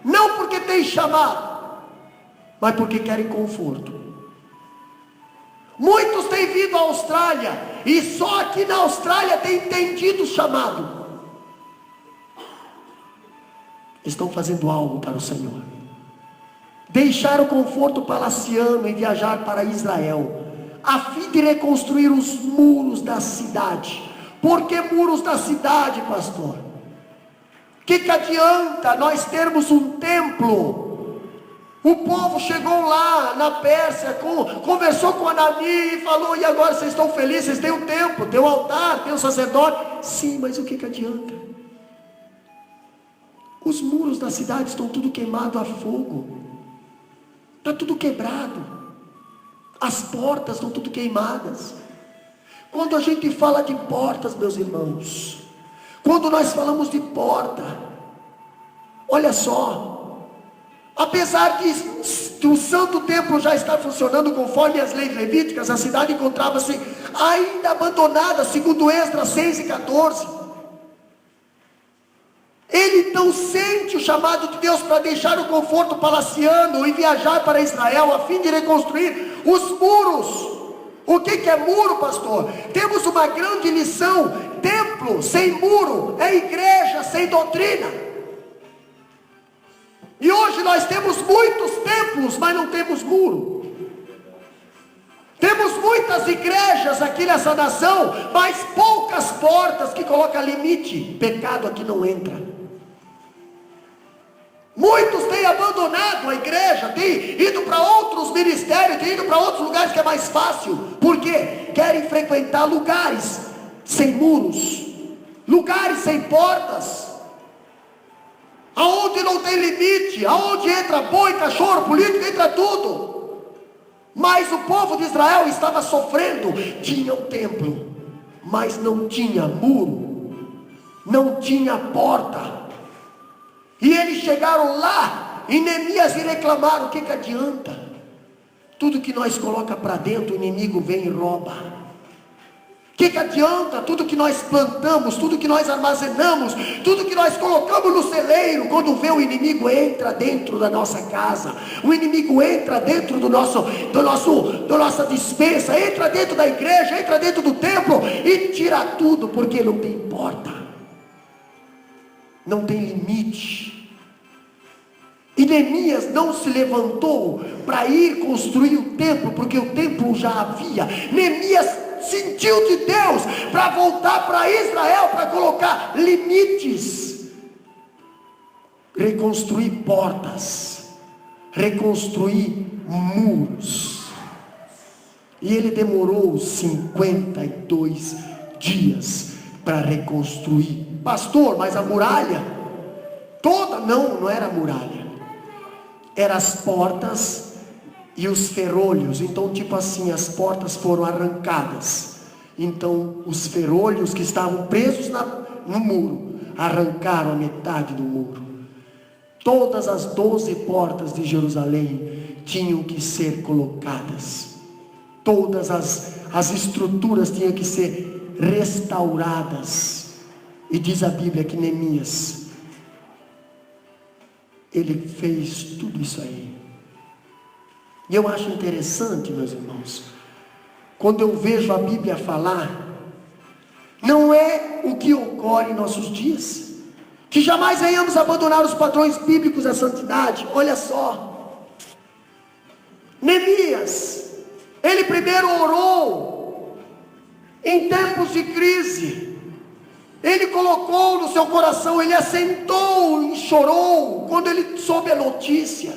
não porque têm chamado, mas porque querem conforto. Muitos têm vindo à Austrália e só aqui na Austrália têm entendido o chamado. Estão fazendo algo para o Senhor. Deixar o conforto palaciano e viajar para Israel, a fim de reconstruir os muros da cidade. Por que muros da cidade, pastor? Que adianta nós termos um templo? O povo chegou lá na Pérsia, conversou com Anani e falou: e agora vocês estão felizes? Vocês têm um templo, tem um altar, tem um sacerdote. Sim, mas o que adianta? Os muros da cidade estão tudo queimado a fogo. Está tudo quebrado. As portas estão tudo queimadas. Quando a gente fala de portas, meus irmãos, quando nós falamos de porta, olha só, apesar de o santo templo já estar funcionando conforme as leis levíticas, a cidade encontrava-se ainda abandonada, segundo Esdras 6:14. Ele então sente o chamado de Deus para deixar o conforto palaciano e viajar para Israel, a fim de reconstruir os muros. O que é muro, pastor? Temos uma grande lição: templo sem muro é igreja sem doutrina. E hoje nós temos muitos templos, mas não temos muro. Temos muitas igrejas aqui nessa nação, mas poucas portas que colocam limite. Pecado aqui não entra. Muitos têm abandonado a igreja, têm ido para outros ministérios, têm ido para outros lugares que é mais fácil. Por quê? Querem frequentar lugares sem muros, lugares sem portas, aonde não tem limite, aonde entra boi, cachorro, político, entra tudo. Mas o povo de Israel estava sofrendo. Tinha um templo, mas não tinha muro, não tinha porta. E eles chegaram lá em Neemias e reclamaram: o que adianta? Tudo que nós coloca para dentro, o inimigo vem e rouba. O que adianta? Tudo que nós plantamos, tudo que nós armazenamos, tudo que nós colocamos no celeiro, quando vê o inimigo entra dentro da nossa casa, o inimigo entra dentro da nossa despensa, entra dentro da igreja, entra dentro do templo e tira tudo, porque não tem porta, não tem limite. E Neemias não se levantou para ir construir o templo, porque o templo já havia. Neemias sentiu de Deus para voltar para Israel, para colocar limites, reconstruir portas, reconstruir muros. E ele demorou 52 dias para reconstruir. Pastor, mas a muralha toda? Não era a muralha, eram as portas e os ferrolhos. Então, tipo assim, as portas foram arrancadas, então os ferrolhos que estavam presos no muro, arrancaram a metade do muro. Todas as 12 portas de Jerusalém tinham que ser colocadas, todas as estruturas tinham que ser restauradas. E diz a Bíblia que Neemias, ele fez tudo isso aí. E eu acho interessante, meus irmãos, quando eu vejo a Bíblia falar, não é o que ocorre em nossos dias, que jamais venhamos abandonar os padrões bíblicos da santidade. Olha só, Neemias, ele primeiro orou em tempos de crise. Ele colocou no seu coração, ele assentou e chorou quando ele soube a notícia.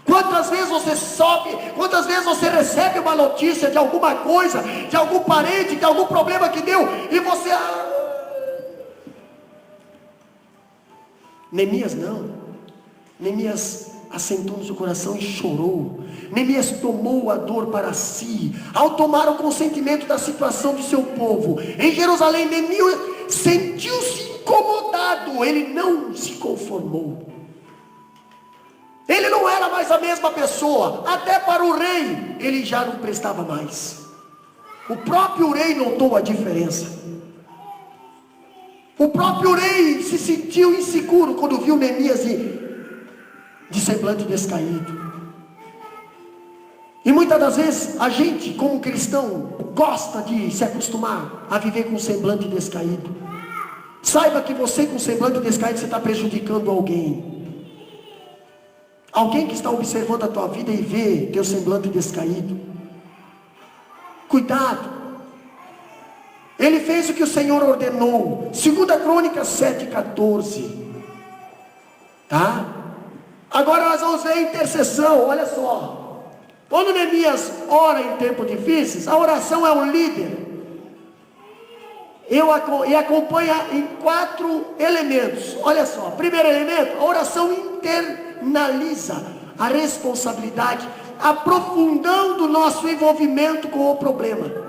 Quantas vezes você recebe uma notícia de alguma coisa, de algum parente, de algum problema que deu, e você... Neemias não. Neemias assentou no seu coração e chorou. Neemias tomou a dor para si. Ao tomar o consentimento da situação do seu povo em Jerusalém, Neemias sentiu-se incomodado. Ele não se conformou. Ele não era mais a mesma pessoa. Até para o rei ele já não prestava mais. O próprio rei notou a diferença. O próprio rei se sentiu inseguro quando viu Neemias de semblante descaído. E muitas das vezes a gente, como cristão, gosta de se acostumar a viver com semblante descaído. Saiba que você com semblante descaído, você está prejudicando alguém. Alguém que está observando a tua vida e vê teu semblante descaído. Cuidado. Ele fez o que o Senhor ordenou. 2 Crônicas 7,14. Tá? Agora nós vamos ver a intercessão. Olha só. Quando Neemias ora em tempos difíceis, a oração é um líder. E acompanha em 4 elementos. Olha só. Primeiro elemento, a oração internaliza a responsabilidade, aprofundando o nosso envolvimento com o problema.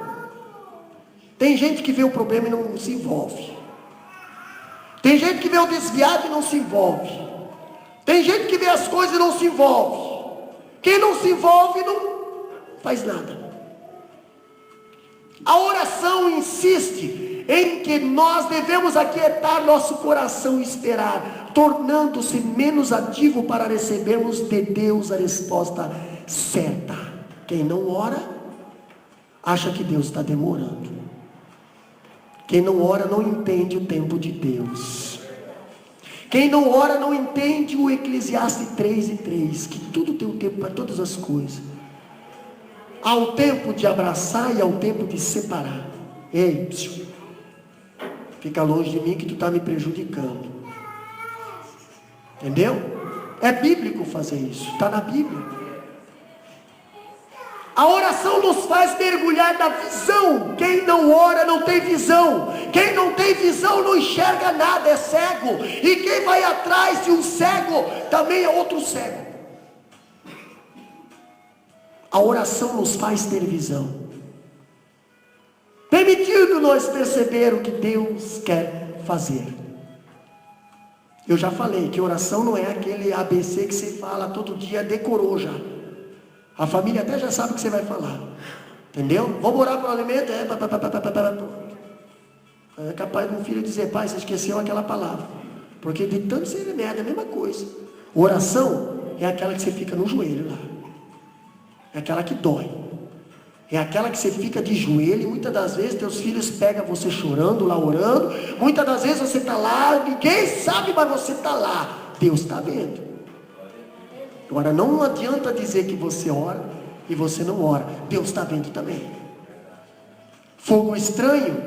Tem gente que vê o problema e não se envolve. Tem gente que vê o desviado e não se envolve. Tem gente que vê as coisas e não se envolve. Quem não se envolve não faz nada. A oração insiste em que nós devemos aquietar nosso coração e esperar, tornando-se menos ativo para recebermos de Deus a resposta certa. Quem não ora, acha que Deus está demorando. Quem não ora não entende o tempo de Deus. Quem não ora não entende o Eclesiastes 3:3, que tudo tem um tempo para todas as coisas. Há o tempo de abraçar e há o tempo de separar. Ei, fica longe de mim que tu está me prejudicando. Entendeu? É bíblico fazer isso, está na Bíblia. A oração nos faz mergulhar na visão. Quem não ora não tem visão. Quem não tem visão não enxerga nada, é cego. E quem vai atrás de um cego também é outro cego. A oração nos faz ter visão, permitindo nós perceber o que Deus quer fazer. Eu já falei que oração não é aquele ABC que você fala todo dia, decorou já. A família até já sabe o que você vai falar. Entendeu? Vamos orar para o alimento? É capaz de um filho dizer: pai, você esqueceu aquela palavra. Porque de tanto ser merda, é a mesma coisa. Oração é aquela que você fica no joelho lá. É aquela que dói. É aquela que você fica de joelho e muitas das vezes teus filhos pegam você chorando lá, orando. Muitas das vezes você está lá, ninguém sabe, mas você está lá. Deus está vendo. Agora não adianta dizer que você ora e você não ora. Deus está vendo também. Fogo estranho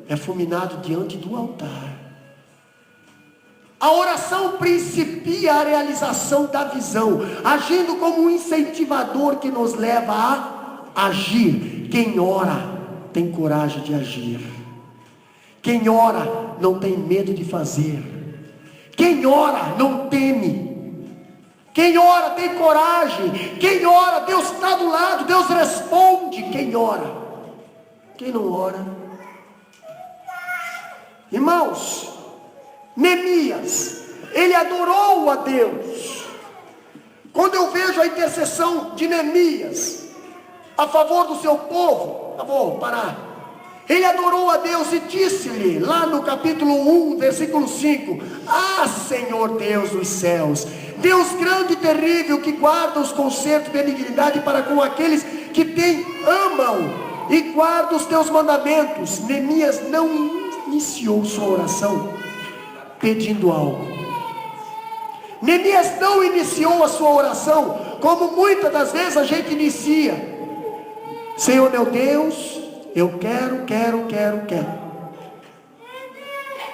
é fulminado diante do altar. A oração principia a realização da visão, agindo como um incentivador que nos leva a agir. Quem ora tem coragem de agir. Quem ora não tem medo de fazer. Quem ora não teme. Quem ora tem coragem. Quem ora, Deus está do lado, Deus responde. Quem ora. Quem não ora. Irmãos, Neemias, ele adorou a Deus. Quando eu vejo a intercessão de Neemias a favor do seu povo, vou parar. Ele adorou a Deus e disse-lhe, lá no capítulo 1, versículo 5: Ah, Senhor Deus dos céus, Deus grande e terrível, que guarda os concertos de benignidade para com aqueles que te amam e guarda os teus mandamentos. Neemias não iniciou sua oração pedindo algo. Neemias não iniciou a sua oração como muitas das vezes a gente inicia: Senhor meu Deus, eu quero.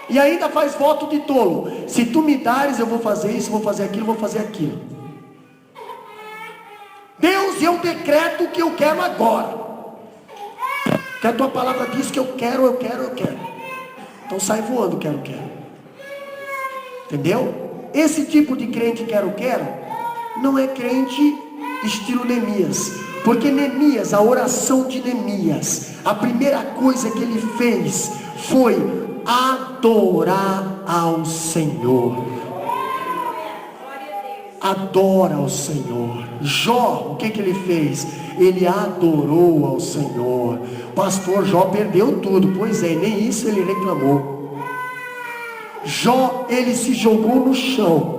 E ainda faz voto de tolo: se tu me dares, eu vou fazer isso, vou fazer aquilo, vou fazer aquilo. Deus, eu decreto o que eu quero agora, que a tua palavra diz que eu quero. Então sai voando, quero. Entendeu? Esse tipo de crente quero, não é crente estilo Neemias. Porque Neemias, a oração de Neemias, a primeira coisa que ele fez foi adorar ao Senhor. Adora ao Senhor. Jó, o que ele fez? Ele adorou ao Senhor. Pastor, Jó perdeu tudo. Pois é, nem isso ele reclamou. Jó, ele se jogou no chão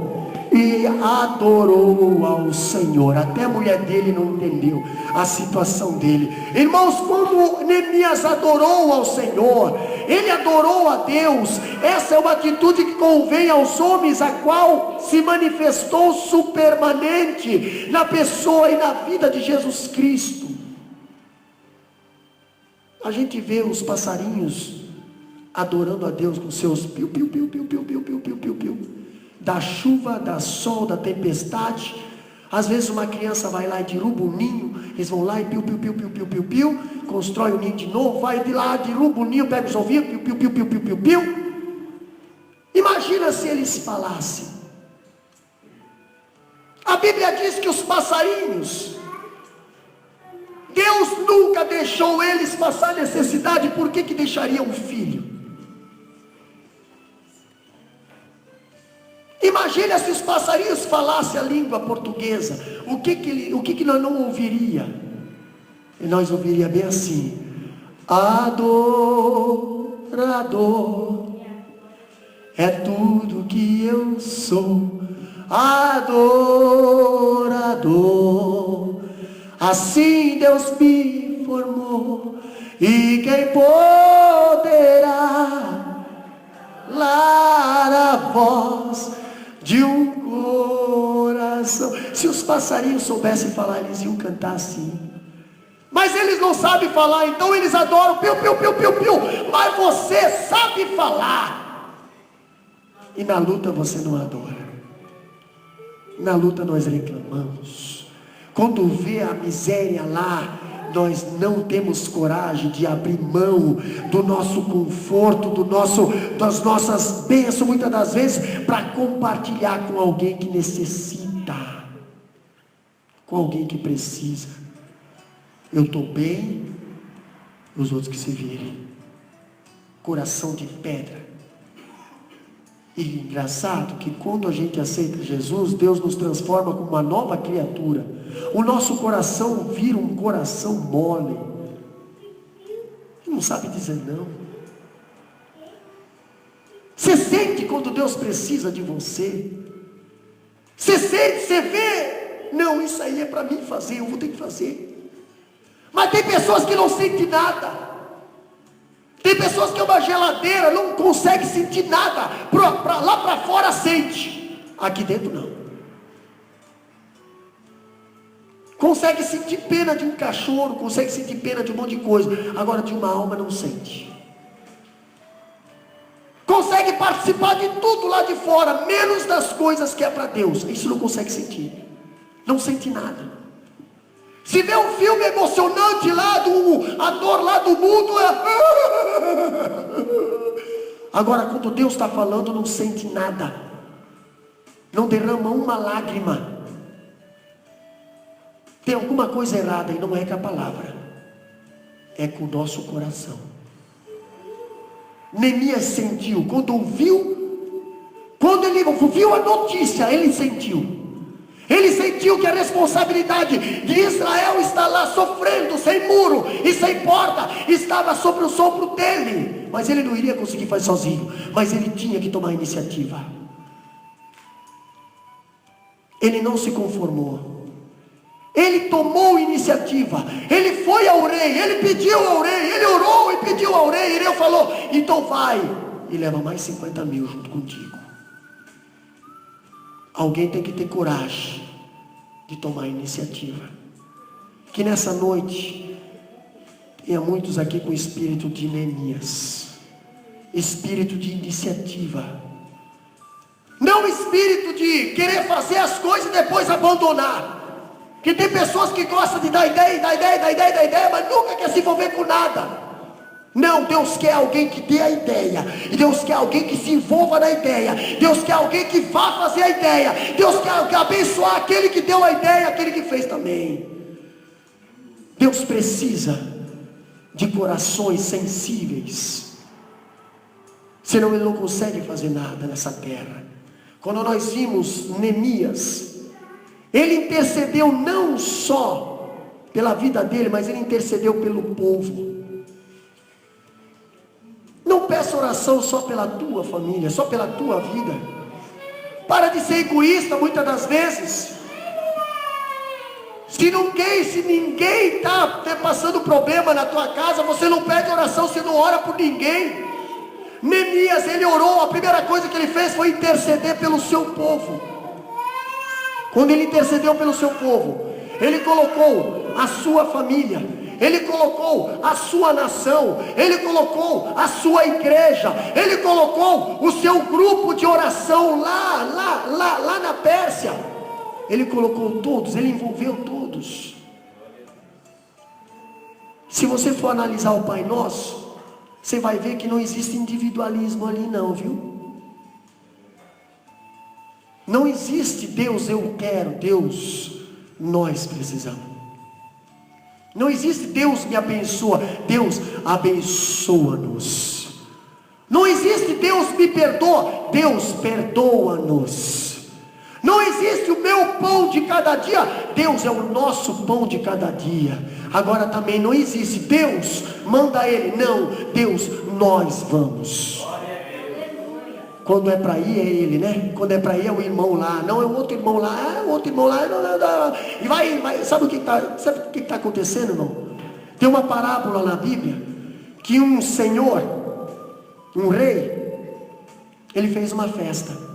e adorou ao Senhor. Até a mulher dele não entendeu a situação dele. Irmãos, quando Neemias adorou ao Senhor, ele adorou a Deus. Essa é uma atitude que convém aos homens, a qual se manifestou supermanente na pessoa e na vida de Jesus Cristo. A gente vê os passarinhos adorando a Deus com seus piu, piu, piu, piu, piu, piu, piu, piu, piu, piu. Da chuva, da sol, da tempestade. Às vezes uma criança vai lá e derruba um ninho, eles vão lá e piu, piu, piu, piu, piu, piu, piu, constrói o ninho de novo, vai de lá, derruba o ninho, pega os ovinhos, piu, piu, piu, piu, piu, piu, piu. Imagina se eles falassem. A Bíblia diz que os passarinhos, Deus nunca deixou eles passar necessidade. Por que deixaria um filho? Imagina se os passarinhos falassem a língua portuguesa. O que nós não ouviria? E nós ouviria bem assim: adorador é tudo que eu sou. Adorador, assim Deus me formou. E quem poderá calar a voz de um coração? Se os passarinhos soubessem falar, eles iam cantar assim. Mas eles não sabem falar, então eles adoram piu, piu, piu, piu, piu. Mas você sabe falar, e na luta você não adora. Na luta nós reclamamos. Quando vê a miséria lá, nós não temos coragem de abrir mão do nosso conforto, das nossas bênçãos, muitas das vezes, para compartilhar com alguém que necessita, com alguém que precisa. Eu estou bem, os outros que se virem. Coração de pedra. E engraçado que quando a gente aceita Jesus, Deus nos transforma como uma nova criatura. O nosso coração vira um coração mole. Ele não sabe dizer não. Você sente quando Deus precisa de você. Você sente, você vê. Não, isso aí é para mim fazer, eu vou ter que fazer. Mas tem pessoas que não sentem nada. Tem pessoas que é uma geladeira, não consegue sentir nada. Lá para fora sente. Aqui dentro não. Consegue sentir pena de um cachorro, consegue sentir pena de um monte de coisa. Agora de uma alma não sente. Consegue participar de tudo lá de fora, menos das coisas que é para Deus. Isso não consegue sentir. Não sente nada. Se vê um filme emocionante lá, a dor lá do mundo Agora quando Deus está falando, não sente nada. Não derrama uma lágrima. Tem alguma coisa errada e não é com a palavra. É com o nosso coração. Neemias sentiu, quando ele ouviu a notícia, ele sentiu. Ele sentiu que a responsabilidade de Israel está lá sofrendo, sem muro e sem porta, estava sobre o sopro dele. Mas ele não iria conseguir fazer sozinho, mas ele tinha que tomar a iniciativa. Ele não se conformou. Ele tomou iniciativa. Ele foi ao rei, ele pediu ao rei, ele orou e pediu ao rei. E o rei falou: então vai e leva mais 50 mil junto contigo. Alguém tem que ter coragem de tomar a iniciativa. Que nessa noite tenha muitos aqui com espírito de Neemias, espírito de iniciativa, não espírito de querer fazer as coisas e depois abandonar. Que tem pessoas que gostam de dar ideia, mas nunca quer se envolver com nada. Não, Deus quer alguém que dê a ideia. Deus quer alguém que se envolva na ideia. Deus quer alguém que vá fazer a ideia. Deus quer abençoar aquele que deu a ideia, aquele que fez também. Deus precisa de corações sensíveis. Senão Ele não consegue fazer nada nessa terra. Quando nós vimos Neemias, ele intercedeu não só pela vida dele, mas ele intercedeu pelo povo. Não peça oração só pela tua família, só pela tua vida. Para de ser egoísta muitas das vezes. Se ninguém está passando problema na tua casa, você não pede oração, você não ora por ninguém. Neemias, ele orou, a primeira coisa que ele fez foi interceder pelo seu povo. Quando ele intercedeu pelo seu povo, ele colocou a sua família, ele colocou a sua nação, ele colocou a sua igreja, ele colocou o seu grupo de oração lá na Pérsia. Ele colocou todos, ele envolveu todos. Se você for analisar o Pai Nosso, você vai ver que não existe individualismo ali não, viu? Não existe Deus eu quero, Deus nós precisamos. Não existe Deus me abençoa, Deus abençoa-nos. Não existe Deus me perdoa, Deus perdoa-nos. Não existe o meu pão de cada dia, Deus é o nosso pão de cada dia. Agora também não existe Deus manda ele, não, Deus nós vamos. Quando é para ir é ele, né? Quando é para ir é o irmão lá, não é o outro irmão lá, não. E vai, sabe o que está acontecendo, irmão? Tem uma parábola na Bíblia que um senhor, um rei, ele fez uma festa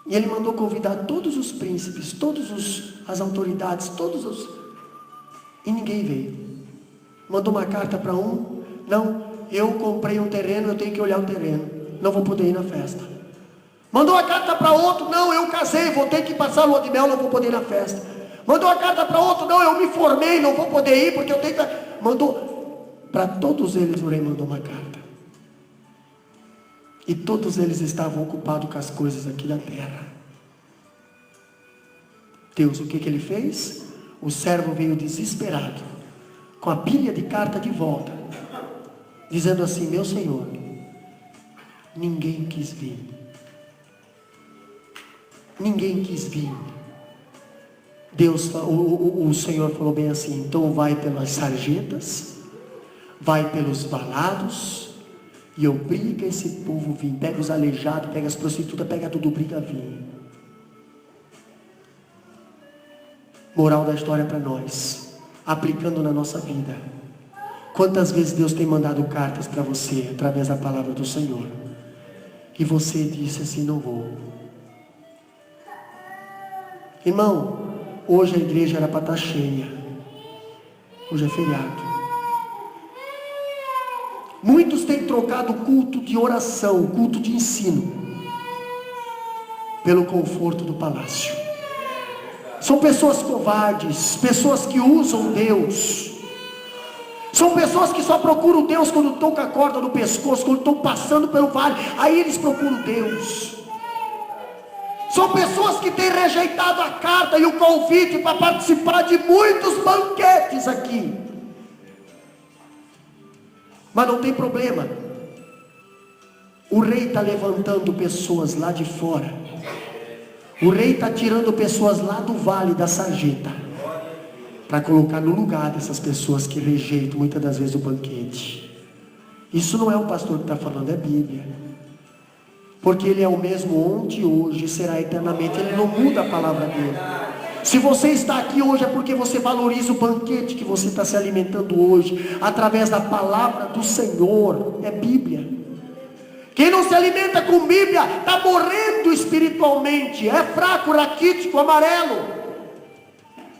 e ele mandou convidar todos os príncipes, as autoridades, e ninguém veio. Mandou uma carta para um, não, eu comprei um terreno, eu tenho que olhar o terreno, não vou poder ir na festa. Mandou a carta para outro, não, eu casei, vou ter que passar a lua de mel, não vou poder ir na festa. Mandou a carta para outro, não, eu me formei, não vou poder ir, porque eu tenho que... Mandou, para todos eles o rei mandou uma carta. E todos eles estavam ocupados com as coisas aqui da terra. Deus, o que ele fez? O servo veio desesperado, com a pilha de carta de volta, dizendo assim, meu senhor, ninguém quis vir. Ninguém quis vir. Deus, o Senhor falou bem assim, então vai pelas sarjetas, vai pelos valados, e obriga esse povo a vir. Pega os aleijados, pega as prostitutas, pega tudo, obriga a vir. Moral da história para nós, aplicando na nossa vida. Quantas vezes Deus tem mandado cartas para você, através da palavra do Senhor, e você disse assim, não vou. Irmão, Hoje a igreja era para estar cheia. Hoje é feriado. Muitos têm trocado o culto de oração, o culto de ensino, pelo conforto do palácio. São pessoas covardes, pessoas que usam Deus. São pessoas que só procuram Deus quando estão com a corda no pescoço, quando estão passando pelo vale, aí eles procuram Deus. São pessoas que têm rejeitado a carta e o convite para participar de muitos banquetes aqui. Mas não tem problema. O rei está levantando pessoas lá de fora. O rei está tirando pessoas lá do vale da sarjeta, para colocar no lugar dessas pessoas que rejeitam muitas das vezes o banquete. Isso não é o pastor que está falando, é a Bíblia. Porque Ele é o mesmo ontem, hoje e será eternamente. Ele não muda a palavra dele. Se você está aqui hoje é porque você valoriza o banquete que você está se alimentando hoje, através da palavra do Senhor. É Bíblia. Quem não se alimenta com Bíblia está morrendo espiritualmente. É fraco, raquítico, amarelo.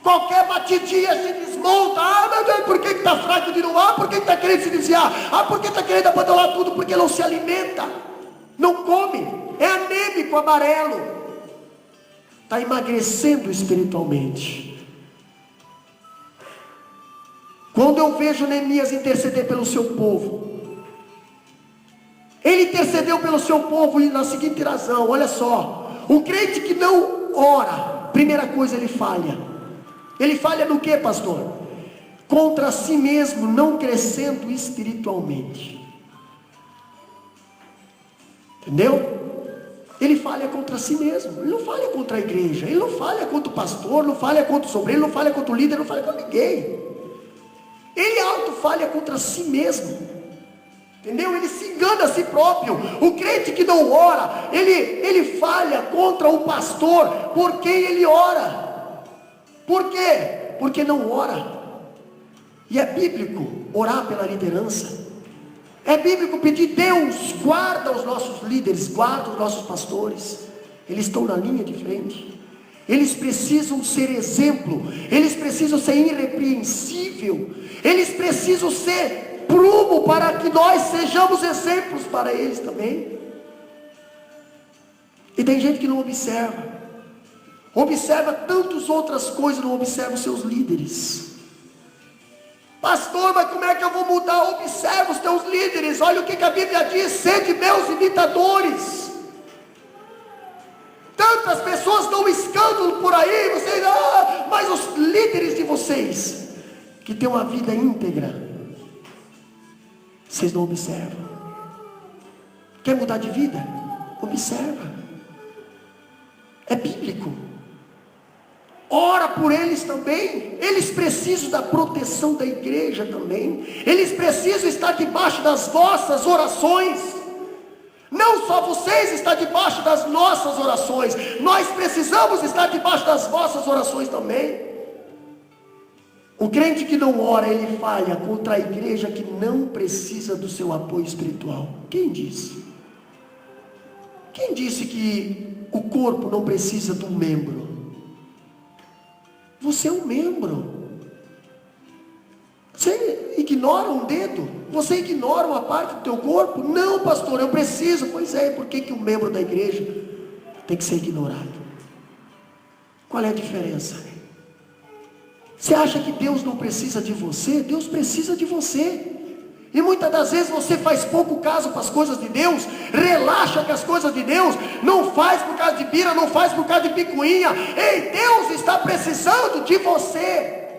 Qualquer batidinha se desmonta. Ah, meu Deus, por que está fraco de novo? Ah, por que está querendo se desviar? Ah, por que está querendo abandonar tudo? Porque não se alimenta, não come, é anêmico, amarelo, está emagrecendo espiritualmente. Quando eu vejo Neemias interceder pelo seu povo, ele intercedeu pelo seu povo e na seguinte razão, olha só, um crente que não ora, primeira coisa, ele falha. Ele falha no que, pastor? Contra si mesmo, não crescendo espiritualmente. Entendeu? Ele falha contra si mesmo. Ele não falha contra a igreja. Ele não falha contra o pastor, não falha contra o sobreiro, não falha contra o líder, não falha contra ninguém. Ele auto-falha contra si mesmo. Entendeu? Ele se engana a si próprio. O crente que não ora, ele falha contra o pastor por quem ele ora. Por quê? Porque não ora. E é bíblico orar pela liderança. É bíblico pedir: Deus, guarda os nossos líderes, guarda os nossos pastores. Eles estão na linha de frente. Eles precisam ser exemplo. Eles precisam ser irrepreensível. Eles precisam ser prumo para que nós sejamos exemplos para eles também. E tem gente que não observa. Observa tantas outras coisas, não observa os seus líderes. Pastor, mas como é que eu vou mudar? Observa os teus líderes. Olha o que a Bíblia diz: sede meus imitadores. Tantas pessoas dão escândalo por aí, vocês, mas os líderes de vocês, que têm uma vida íntegra, vocês não observam. Quer mudar de vida? Observa. É bíblico. Ora por eles também. Eles precisam da proteção da igreja também. Eles precisam estar debaixo das vossas orações. Não só vocês estão debaixo das nossas orações, nós precisamos estar debaixo das vossas orações também. O crente que não ora, ele falha contra a igreja que não precisa do seu apoio espiritual. Quem disse? Quem disse que o corpo não precisa de um membro? Você é um membro. Você ignora um dedo? Você ignora uma parte do teu corpo? Não, pastor, eu preciso. Pois é, por que um membro da igreja tem que ser ignorado? Qual é a diferença? Você acha que Deus não precisa de você? Deus precisa de você. E muitas das vezes você faz pouco caso para as coisas de Deus, relaxa com as coisas de Deus, não faz por causa de bira, não faz por causa de picuinha. Ei, Deus está precisando de você.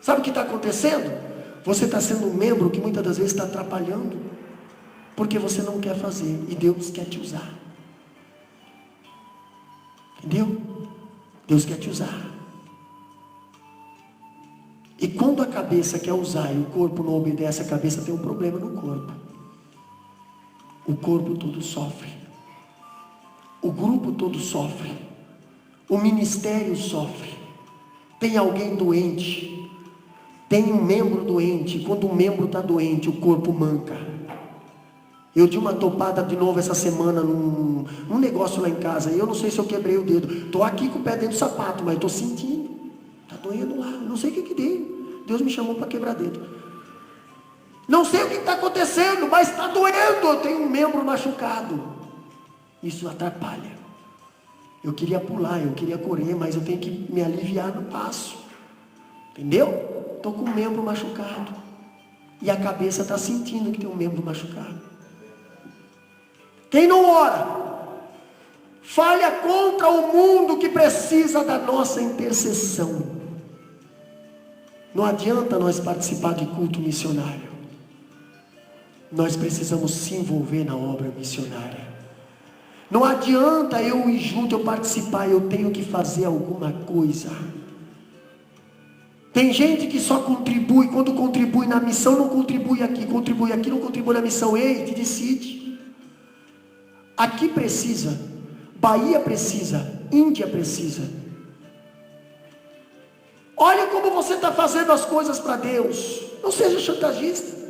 Sabe o que está acontecendo? Você está sendo um membro que muitas das vezes está atrapalhando, porque você não quer fazer, e Deus quer te usar. Entendeu? Deus quer te usar. E quando a cabeça quer usar e o corpo não obedece, a cabeça tem um problema no corpo. O corpo todo sofre. O grupo todo sofre. O ministério sofre. Tem alguém doente. Tem um membro doente. Quando o membro está doente, o corpo manca. Eu dei uma topada de novo essa semana num negócio lá em casa. E eu não sei se eu quebrei o dedo. Estou aqui com o pé dentro do sapato, mas estou sentindo. Está doendo lá. Não sei o que deu. Deus me chamou para quebrar dedo. Não sei o que está acontecendo, mas está doendo. Eu tenho um membro machucado. Isso atrapalha. Eu queria pular, eu queria correr, mas eu tenho que me aliviar no passo. Entendeu? Estou com o membro machucado. E a cabeça está sentindo que tem um membro machucado. Quem não ora, falha contra o mundo que precisa da nossa intercessão. Não adianta nós participar de culto missionário. Nós precisamos se envolver na obra missionária. Não adianta eu ir junto, eu participar, eu tenho que fazer alguma coisa. Tem gente que só contribui, quando contribui na missão, não contribui aqui, não contribui na missão. Ei, te decide. Aqui precisa, Bahia precisa, Índia precisa. Olha como você está fazendo as coisas para Deus. Não seja chantagista.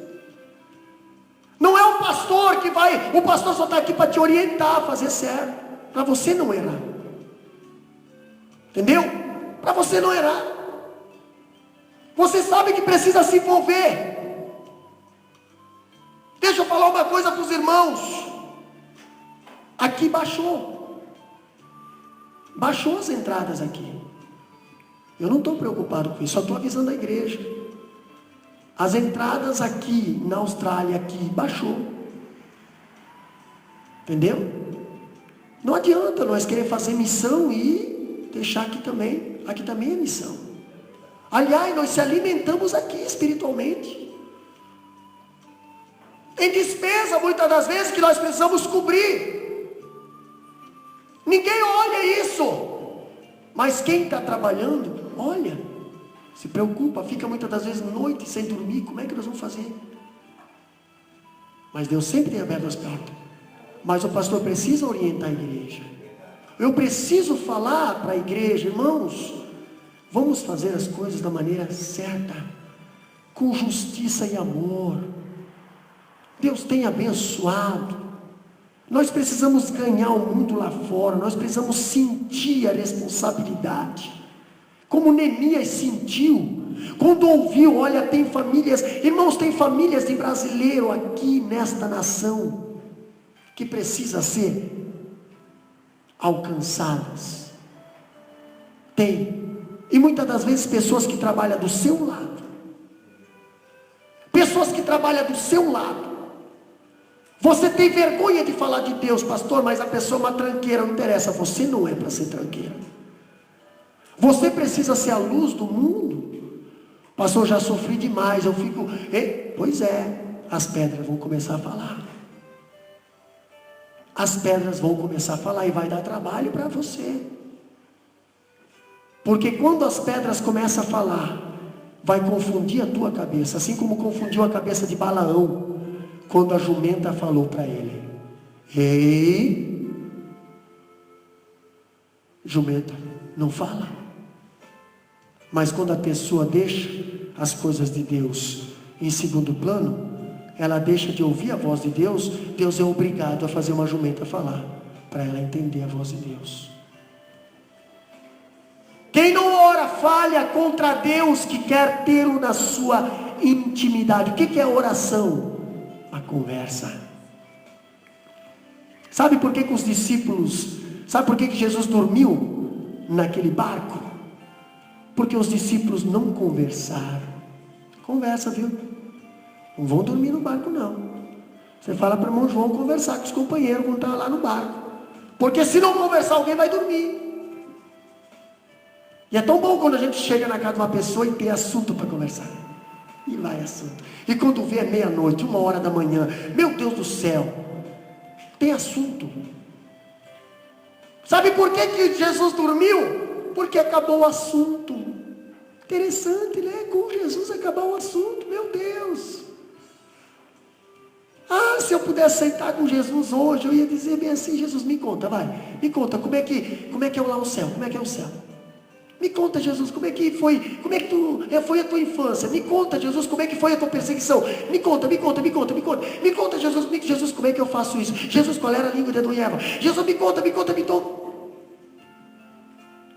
Não é o pastor que vai, o pastor só está aqui para te orientar a fazer certo, para você não errar. Entendeu? Para você não errar. Você sabe que precisa se envolver. Deixa eu falar uma coisa para os irmãos. Aqui baixou as entradas aqui. Eu não estou preocupado com isso, só estou avisando a igreja. As entradas aqui na Austrália, aqui, baixou. Entendeu? Não adianta nós querer fazer missão e deixar aqui também é missão. Aliás, nós se alimentamos aqui espiritualmente. Tem despesa muitas das vezes que nós precisamos cobrir. Ninguém olha isso, mas quem está trabalhando, olha, se preocupa, fica muitas das vezes noite sem dormir. Como é que nós vamos fazer? Mas Deus sempre tem aberto as portas. Mas o pastor precisa orientar a igreja. Eu preciso falar para a igreja, irmãos, vamos fazer as coisas da maneira certa, com justiça e amor. Deus tem abençoado. Nós precisamos ganhar o mundo lá fora, nós precisamos sentir a responsabilidade, como Neemias sentiu, quando ouviu, olha, tem famílias, irmãos, tem famílias de brasileiro aqui nesta nação, que precisa ser alcançadas, tem, e muitas das vezes pessoas que trabalham do seu lado, você tem vergonha de falar de Deus, pastor, mas a pessoa é uma tranqueira, não interessa, você não é para ser tranqueira. Você precisa ser a luz do mundo. Pastor, já sofri demais, eu fico... Pois é, as pedras vão começar a falar. As pedras vão começar a falar e vai dar trabalho para você. Porque quando as pedras começam a falar, vai confundir a tua cabeça, assim como confundiu a cabeça de Balaão, quando a jumenta falou para ele: ei, jumenta, não fala. Mas quando a pessoa deixa as coisas de Deus em segundo plano, ela deixa de ouvir a voz de Deus, Deus é obrigado a fazer uma jumenta falar, para ela entender a voz de Deus. Quem não ora falha contra Deus que quer tê-lo na sua intimidade. O que é oração? A conversa. Sabe por que os discípulos, sabe por que Jesus dormiu naquele barco? Porque os discípulos não conversaram. Conversa, viu? Não vão dormir no barco, não. Você fala para o irmão João conversar com os companheiros quando está lá no barco. Porque se não conversar, alguém vai dormir. E é tão bom quando a gente chega na casa de uma pessoa e tem assunto para conversar. E vai assunto. E quando vê é meia-noite, 1h da manhã. Meu Deus do céu. Tem assunto. Sabe por que Jesus dormiu? Porque acabou o assunto. Interessante, né? Com Jesus acabar o assunto. Meu Deus. Ah, se eu pudesse sentar com Jesus hoje, eu ia dizer bem assim: Jesus, me conta, vai. Me conta, como é que é lá o céu? Como é que é o céu? Me conta, Jesus, como é que foi a tua infância? Me conta, Jesus, como é que foi a tua perseguição? Me conta, Jesus, como é que eu faço isso? Jesus, qual era a língua de Adão e Eva? Jesus, me conta.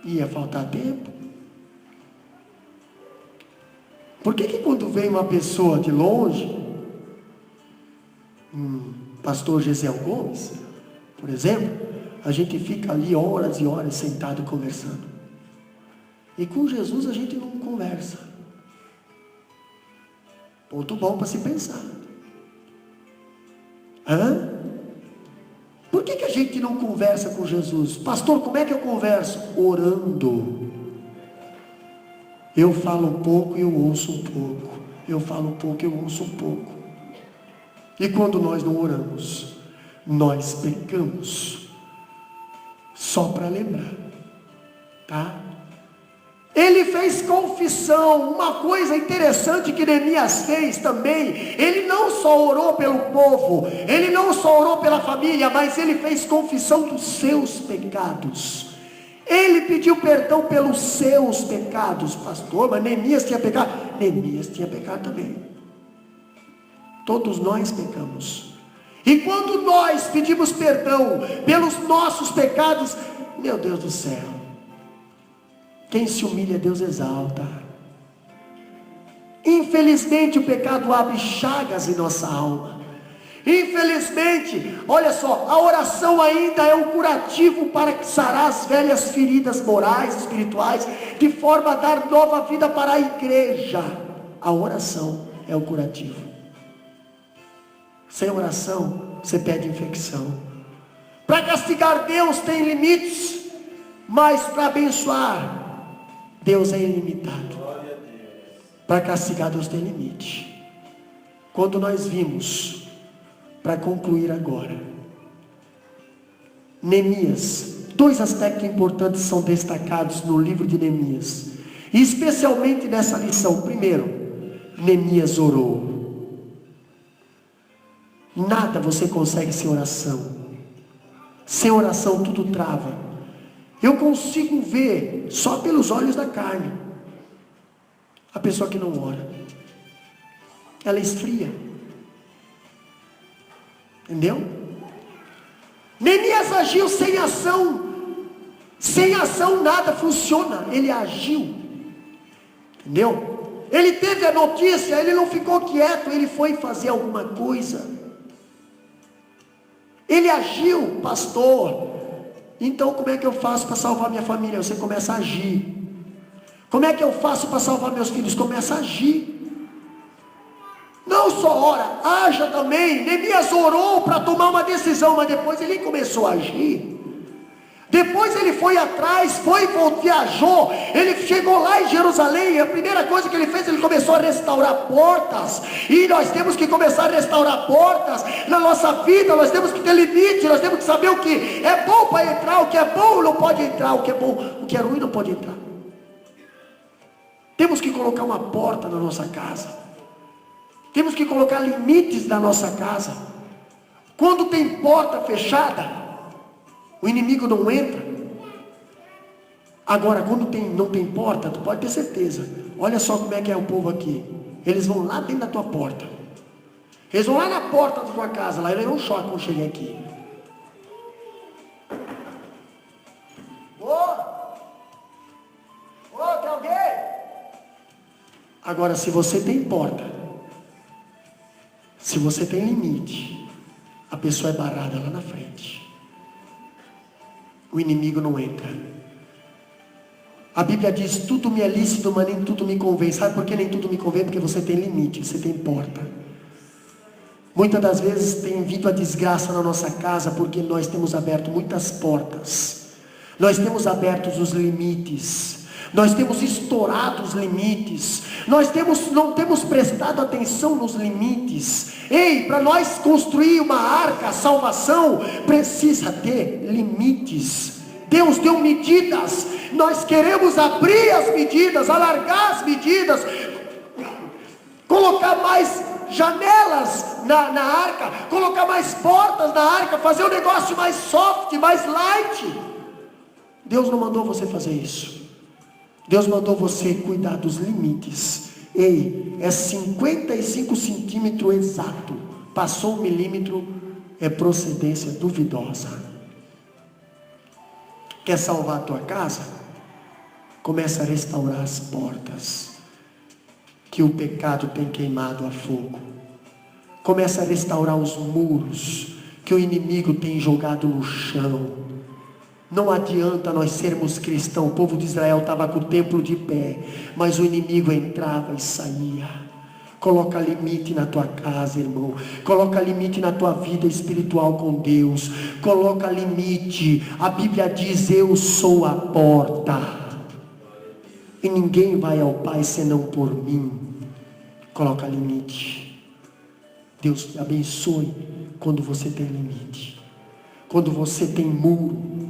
Ia faltar tempo. Por que quando vem uma pessoa de longe, pastor Gesiel Gomes, por exemplo, a gente fica ali horas e horas sentado conversando, e com Jesus a gente não conversa? Ponto bom para se pensar. Por que a gente não conversa com Jesus? Pastor, como é que eu converso? Orando. Eu falo um pouco e eu ouço um pouco. Eu falo um pouco e eu ouço um pouco. E quando nós não oramos, nós pecamos. Só para lembrar, tá? Ele fez confissão. Uma coisa interessante que Neemias fez também, ele não só orou pelo povo, ele não só orou pela família, mas ele fez confissão dos seus pecados. Ele pediu perdão pelos seus pecados. Pastor, mas Neemias tinha pecado? Neemias tinha pecado também. Todos nós pecamos. E quando nós pedimos perdão pelos nossos pecados, meu Deus do céu, quem se humilha, Deus exalta. Infelizmente o pecado abre chagas em nossa alma. Infelizmente, olha só, a oração ainda é um curativo para sarar as velhas feridas morais, espirituais, de forma a dar nova vida para a igreja. A oração é o curativo. Sem oração, você pede infecção. Para castigar Deus tem limites, mas para abençoar, Deus é ilimitado. Para castigar Deus tem limite. Quando nós vimos, para concluir agora, Neemias, dois aspectos importantes são destacados no livro de Neemias, e especialmente nessa lição. Primeiro, Neemias orou. Nada você consegue sem oração. Sem oração tudo trava. Eu consigo ver só pelos olhos da carne a pessoa que não ora. Ela esfria. Entendeu? Neemias agiu sem ação. Sem ação nada funciona. Ele agiu. Entendeu? Ele teve a notícia, ele não ficou quieto, ele foi fazer alguma coisa. Ele agiu, pastor. Então como é que eu faço para salvar minha família? Você começa a agir. Como é que eu faço para salvar meus filhos? Começa a agir. Não só ora, haja também. Neemias orou para tomar uma decisão, mas depois ele começou a agir. Depois ele foi atrás, viajou. Ele chegou lá em Jerusalém, e a primeira coisa que ele fez, ele começou a restaurar portas. E nós temos que começar a restaurar portas na nossa vida. Nós temos que ter limite, nós temos que saber o que é bom para entrar, o que é bom não pode entrar, o que é bom, o que é ruim não pode entrar. Temos que colocar uma porta na nossa casa. Temos que colocar limites na nossa casa. Quando tem porta fechada, o inimigo não entra. Agora, quando não tem porta, tu pode ter certeza. Olha só como é que é o povo aqui. Eles vão lá dentro da tua porta. Eles vão lá na porta da tua casa. Lá eles não choram quando cheguem aqui. Tem alguém? Agora, se você tem porta, se você tem limite, a pessoa é barrada lá na frente. O inimigo não entra. A Bíblia diz, tudo me é lícito, mas nem tudo me convém. Sabe por que nem tudo me convém? Porque você tem limite, você tem porta. Muitas das vezes tem vindo a desgraça na nossa casa, porque nós temos aberto muitas portas. Nós temos aberto os limites. Nós temos estourado os limites. Nós não temos prestado atenção nos limites. Ei, para nós construir uma arca, a salvação precisa ter limites. Deus deu medidas. Nós queremos abrir as medidas, alargar as medidas, colocar mais janelas na arca, colocar mais portas na arca, fazer um negócio mais soft, mais light. Deus não mandou você fazer isso. Deus mandou você cuidar dos limites. Ei, é 55 centímetros exato. Passou 1 milímetro, é procedência duvidosa. Quer salvar a tua casa? Começa a restaurar as portas que o pecado tem queimado a fogo. Começa a restaurar os muros que o inimigo tem jogado no chão. Não adianta nós sermos cristãos. O povo de Israel estava com o templo de pé, mas o inimigo entrava e saía. Coloca limite na tua casa, irmão. Coloca limite na tua vida espiritual com Deus. Coloca limite. A Bíblia diz: eu sou a porta, e ninguém vai ao Pai senão por mim. Coloca limite. Deus te abençoe quando você tem limite, quando você tem muro.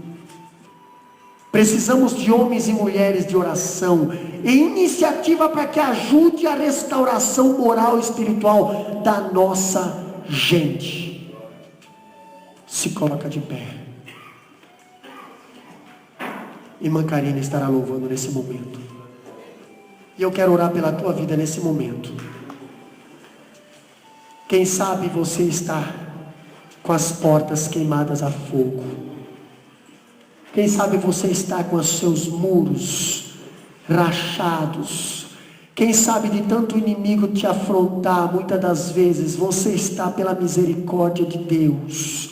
Precisamos de homens e mulheres de oração e iniciativa para que ajude a restauração moral e espiritual da nossa gente. Se coloca de pé. Irmã Karina estará louvando nesse momento. E eu quero orar pela tua vida nesse momento. Quem sabe você está com as portas queimadas a fogo. Quem sabe você está com os seus muros rachados. Quem sabe de tanto inimigo te afrontar, muitas das vezes você está pela misericórdia de Deus.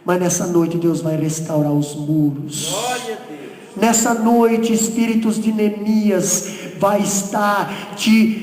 Mas nessa noite Deus vai restaurar os muros. Glória a Deus. Nessa noite, espíritos de Neemias vai estar te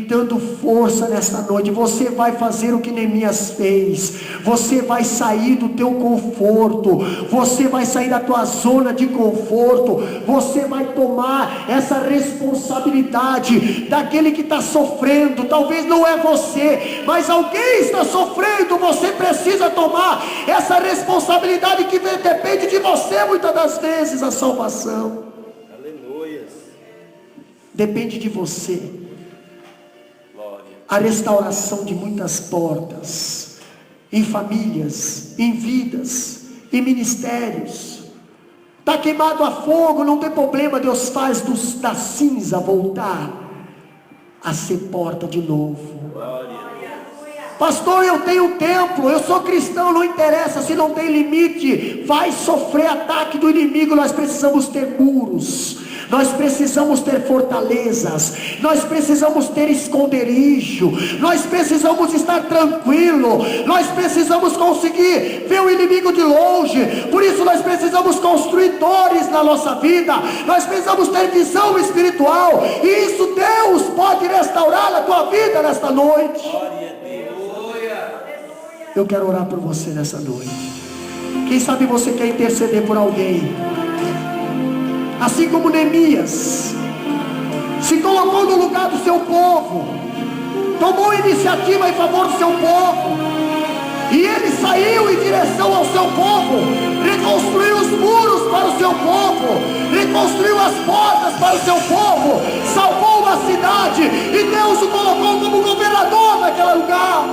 dando força nesta noite. Você vai fazer o que Neemias fez. Você vai sair do teu conforto. Você vai sair da tua zona de conforto. Você vai tomar essa responsabilidade daquele que está sofrendo. Talvez não é você, mas alguém está sofrendo. Você precisa tomar essa responsabilidade que depende de você muitas das vezes, a salvação. Aleluia. Depende de você. A restauração de muitas portas, em famílias, em vidas, em ministérios. Está queimado a fogo, não tem problema. Deus faz da cinza voltar a ser porta de novo. Pastor, eu tenho templo, eu sou cristão, não interessa se não tem limite. Vai sofrer ataque do inimigo. Nós precisamos ter muros. Nós precisamos ter fortalezas, nós precisamos ter esconderijo, nós precisamos estar tranquilo, nós precisamos conseguir ver o inimigo de longe. Por isso nós precisamos construir torres na nossa vida, nós precisamos ter visão espiritual, e isso Deus pode restaurar na tua vida nesta noite. Eu quero orar por você nessa noite. Quem sabe você quer interceder por alguém, assim como Neemias se colocou no lugar do seu povo, tomou iniciativa em favor do seu povo, e ele saiu em direção ao seu povo, reconstruiu os muros para o seu povo, reconstruiu as portas para o seu povo, salvou uma cidade, e Deus o colocou como governador naquele lugar.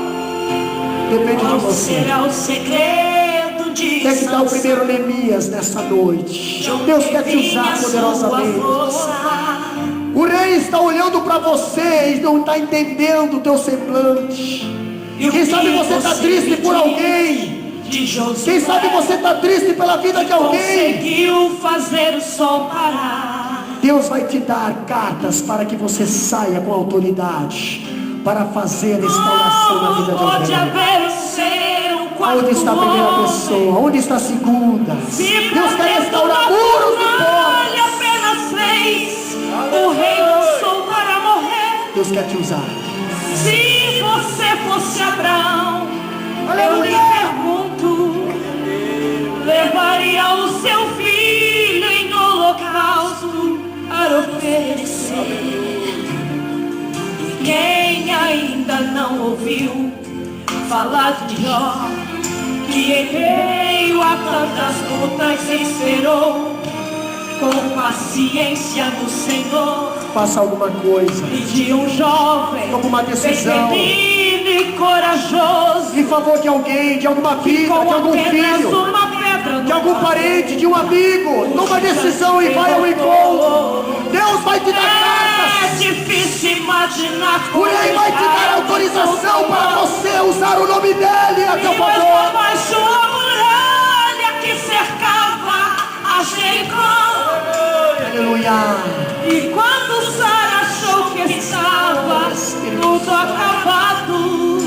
Depende de você. Qual será o segredo de quer que está o primeiro Neemias nessa noite? Deus quer te usar poderosamente. O rei está olhando para você e não está entendendo o teu semblante. Quem sabe você está triste por alguém. Quem sabe você está triste pela vida de alguém. Conseguiu fazer o sol parar. Deus vai te dar cartas para que você saia com autoridade para fazer a restauração na vida de alguém. Pode haver onde está a primeira pessoa? Onde está a segunda? Deus quer restaurar muros e portas. Apenas fez o rei lançou para morrer. Deus quer te usar. Se você fosse Abraão, eu lhe pergunto, levaria o seu filho em holocausto para oferecer? Quem ainda não ouviu falar de Jó, que em meio a tantas lutas esperou com paciência no Senhor? Faça alguma coisa. E de um jovem, alguma decisão, e corajoso, em favor de alguém, de alguma vida, de algum filho. Uma pedra quebrando de algum parente, de um amigo. Toma a decisão e vai ao encontro. Deus vai te dar cartas. É difícil imaginar. Por aí vai te dar autorização para você usar o nome dele a teu favor. Mas uma muralha que cercava a Jericó. Aleluia. E quando Sara achou que estava tudo acabado,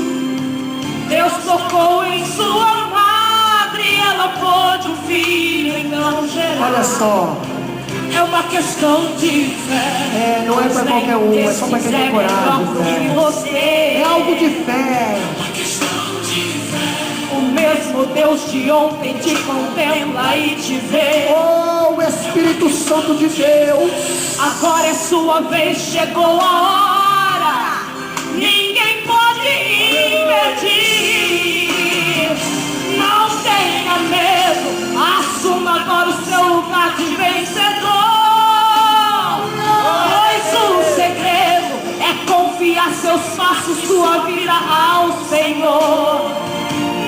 Deus tocou em sua madre e ela pôde um filho então gerar. Olha só. É uma questão de fé. Não é para qualquer um, é só para quem tem coragem. É algo de fé. O mesmo Deus de ontem te contempla e te vê. Oh, o Espírito Santo de Deus. Agora é sua vez, chegou a hora. Ninguém pode impedir. Não tenha medo, assuma agora o seu lugar de vencedor. Pois o segredo é confiar seus passos, sua vida ao Senhor.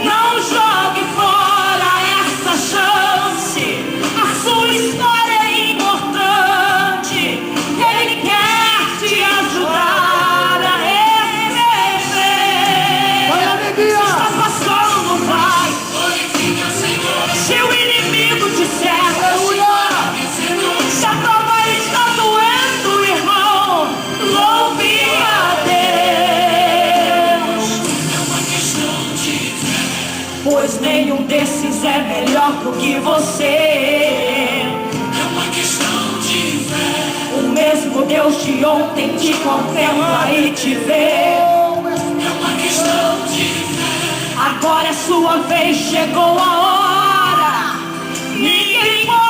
Não jogue fora essa chance. A sua história é importante. Ele quer te ajudar a reviver. Vai, alegria. Está passando, vai. Se o inimigo disser se a prova está doendo, irmão, louve a Deus. Pois nenhum desses é melhor do que você. O mesmo Deus de ontem te contempla e te vê. Agora é sua vez, chegou a hora. Ninguém pode